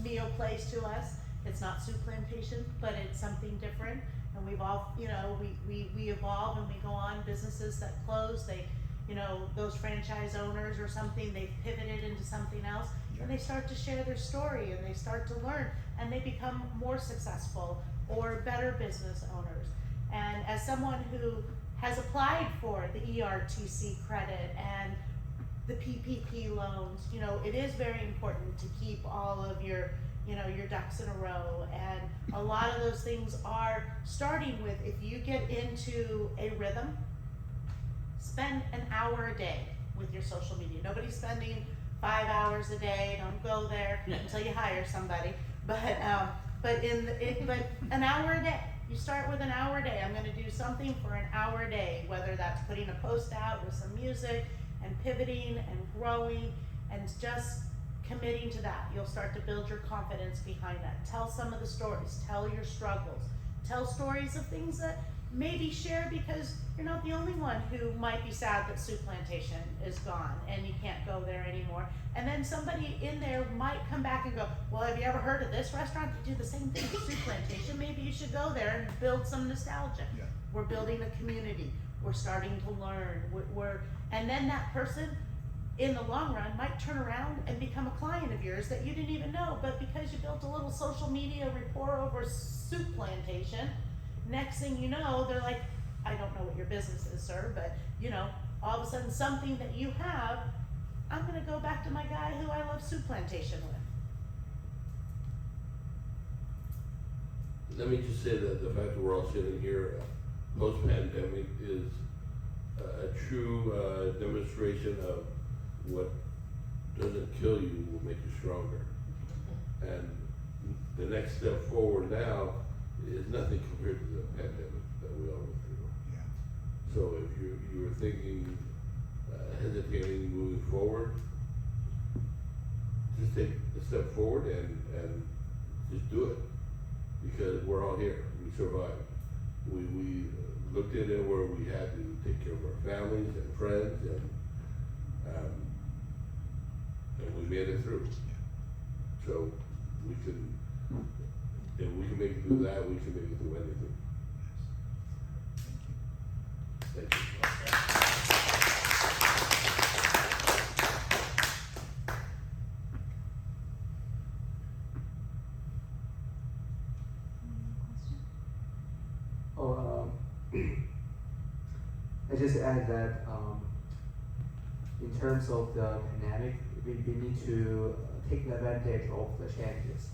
meal place to us. It's not Sieu Plantation, but it's something different. And we've all, you know, we evolve and we go on. Businesses that close, they, you know, those franchise owners or something, they've pivoted into something else, and they start to share their story and they start to learn and they become more successful or better business owners. And as someone who has applied for the ERTC credit and the PPP loans, you know, it is very important to keep all of your, you know, your ducks in a row. And a lot of those things are starting with, if you get into a rhythm, spend an hour a day with your social media. Nobody's spending 5 hours a day. Don't go there until you hire somebody. But an hour a day. You start with an hour a day. I'm going to do something for an hour a day, whether that's putting a post out with some music and pivoting and growing and just committing to that. You'll start to build your confidence behind that. Tell some of the stories. Tell your struggles. Tell stories of things that maybe share, because you're not the only one who might be sad that Sieu Plantation is gone and you can't go there anymore. And then somebody in there might come back and go, well, have you ever heard of this restaurant? They do the same thing with Sieu Plantation. Maybe you should go there and build some nostalgia. Yeah. We're building a community. We're starting to learn. And then that person in the long run might turn around and become a client of yours that you didn't even know, but because you built a little social media rapport over Sieu Plantation, next thing you know, they're like, I don't know what your business is, sir, but you know, all of a sudden something that you have, I'm gonna go back to my guy who I love Sieu Plantation with. Let me just say that the fact that we're all sitting here post-pandemic is a true demonstration of what doesn't kill you will make you stronger. And the next step forward now is nothing compared to the pandemic that we all went through. Yeah. So if you were thinking, hesitating moving forward, just take a step forward and just do it. Because we're all here, we survived. We looked at it where we had to take care of our families and friends, and we made it through. So we can, if we can make it through that, we can make it through anything. Thank you. Thank you. I just add that in terms of the pandemic, we need to take advantage of the changes.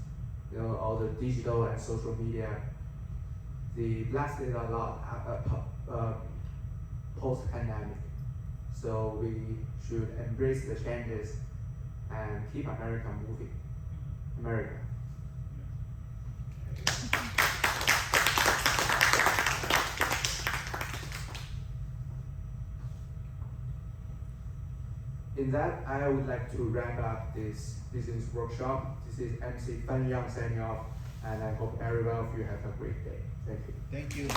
You know, all the digital and social media, they lasted a lot post-pandemic. So we should embrace the changes and keep America moving. America. In that, I would like to wrap up this business workshop. This is MC Fan Yang signing off, and I hope every one of you have a great day. Thank you. Thank you.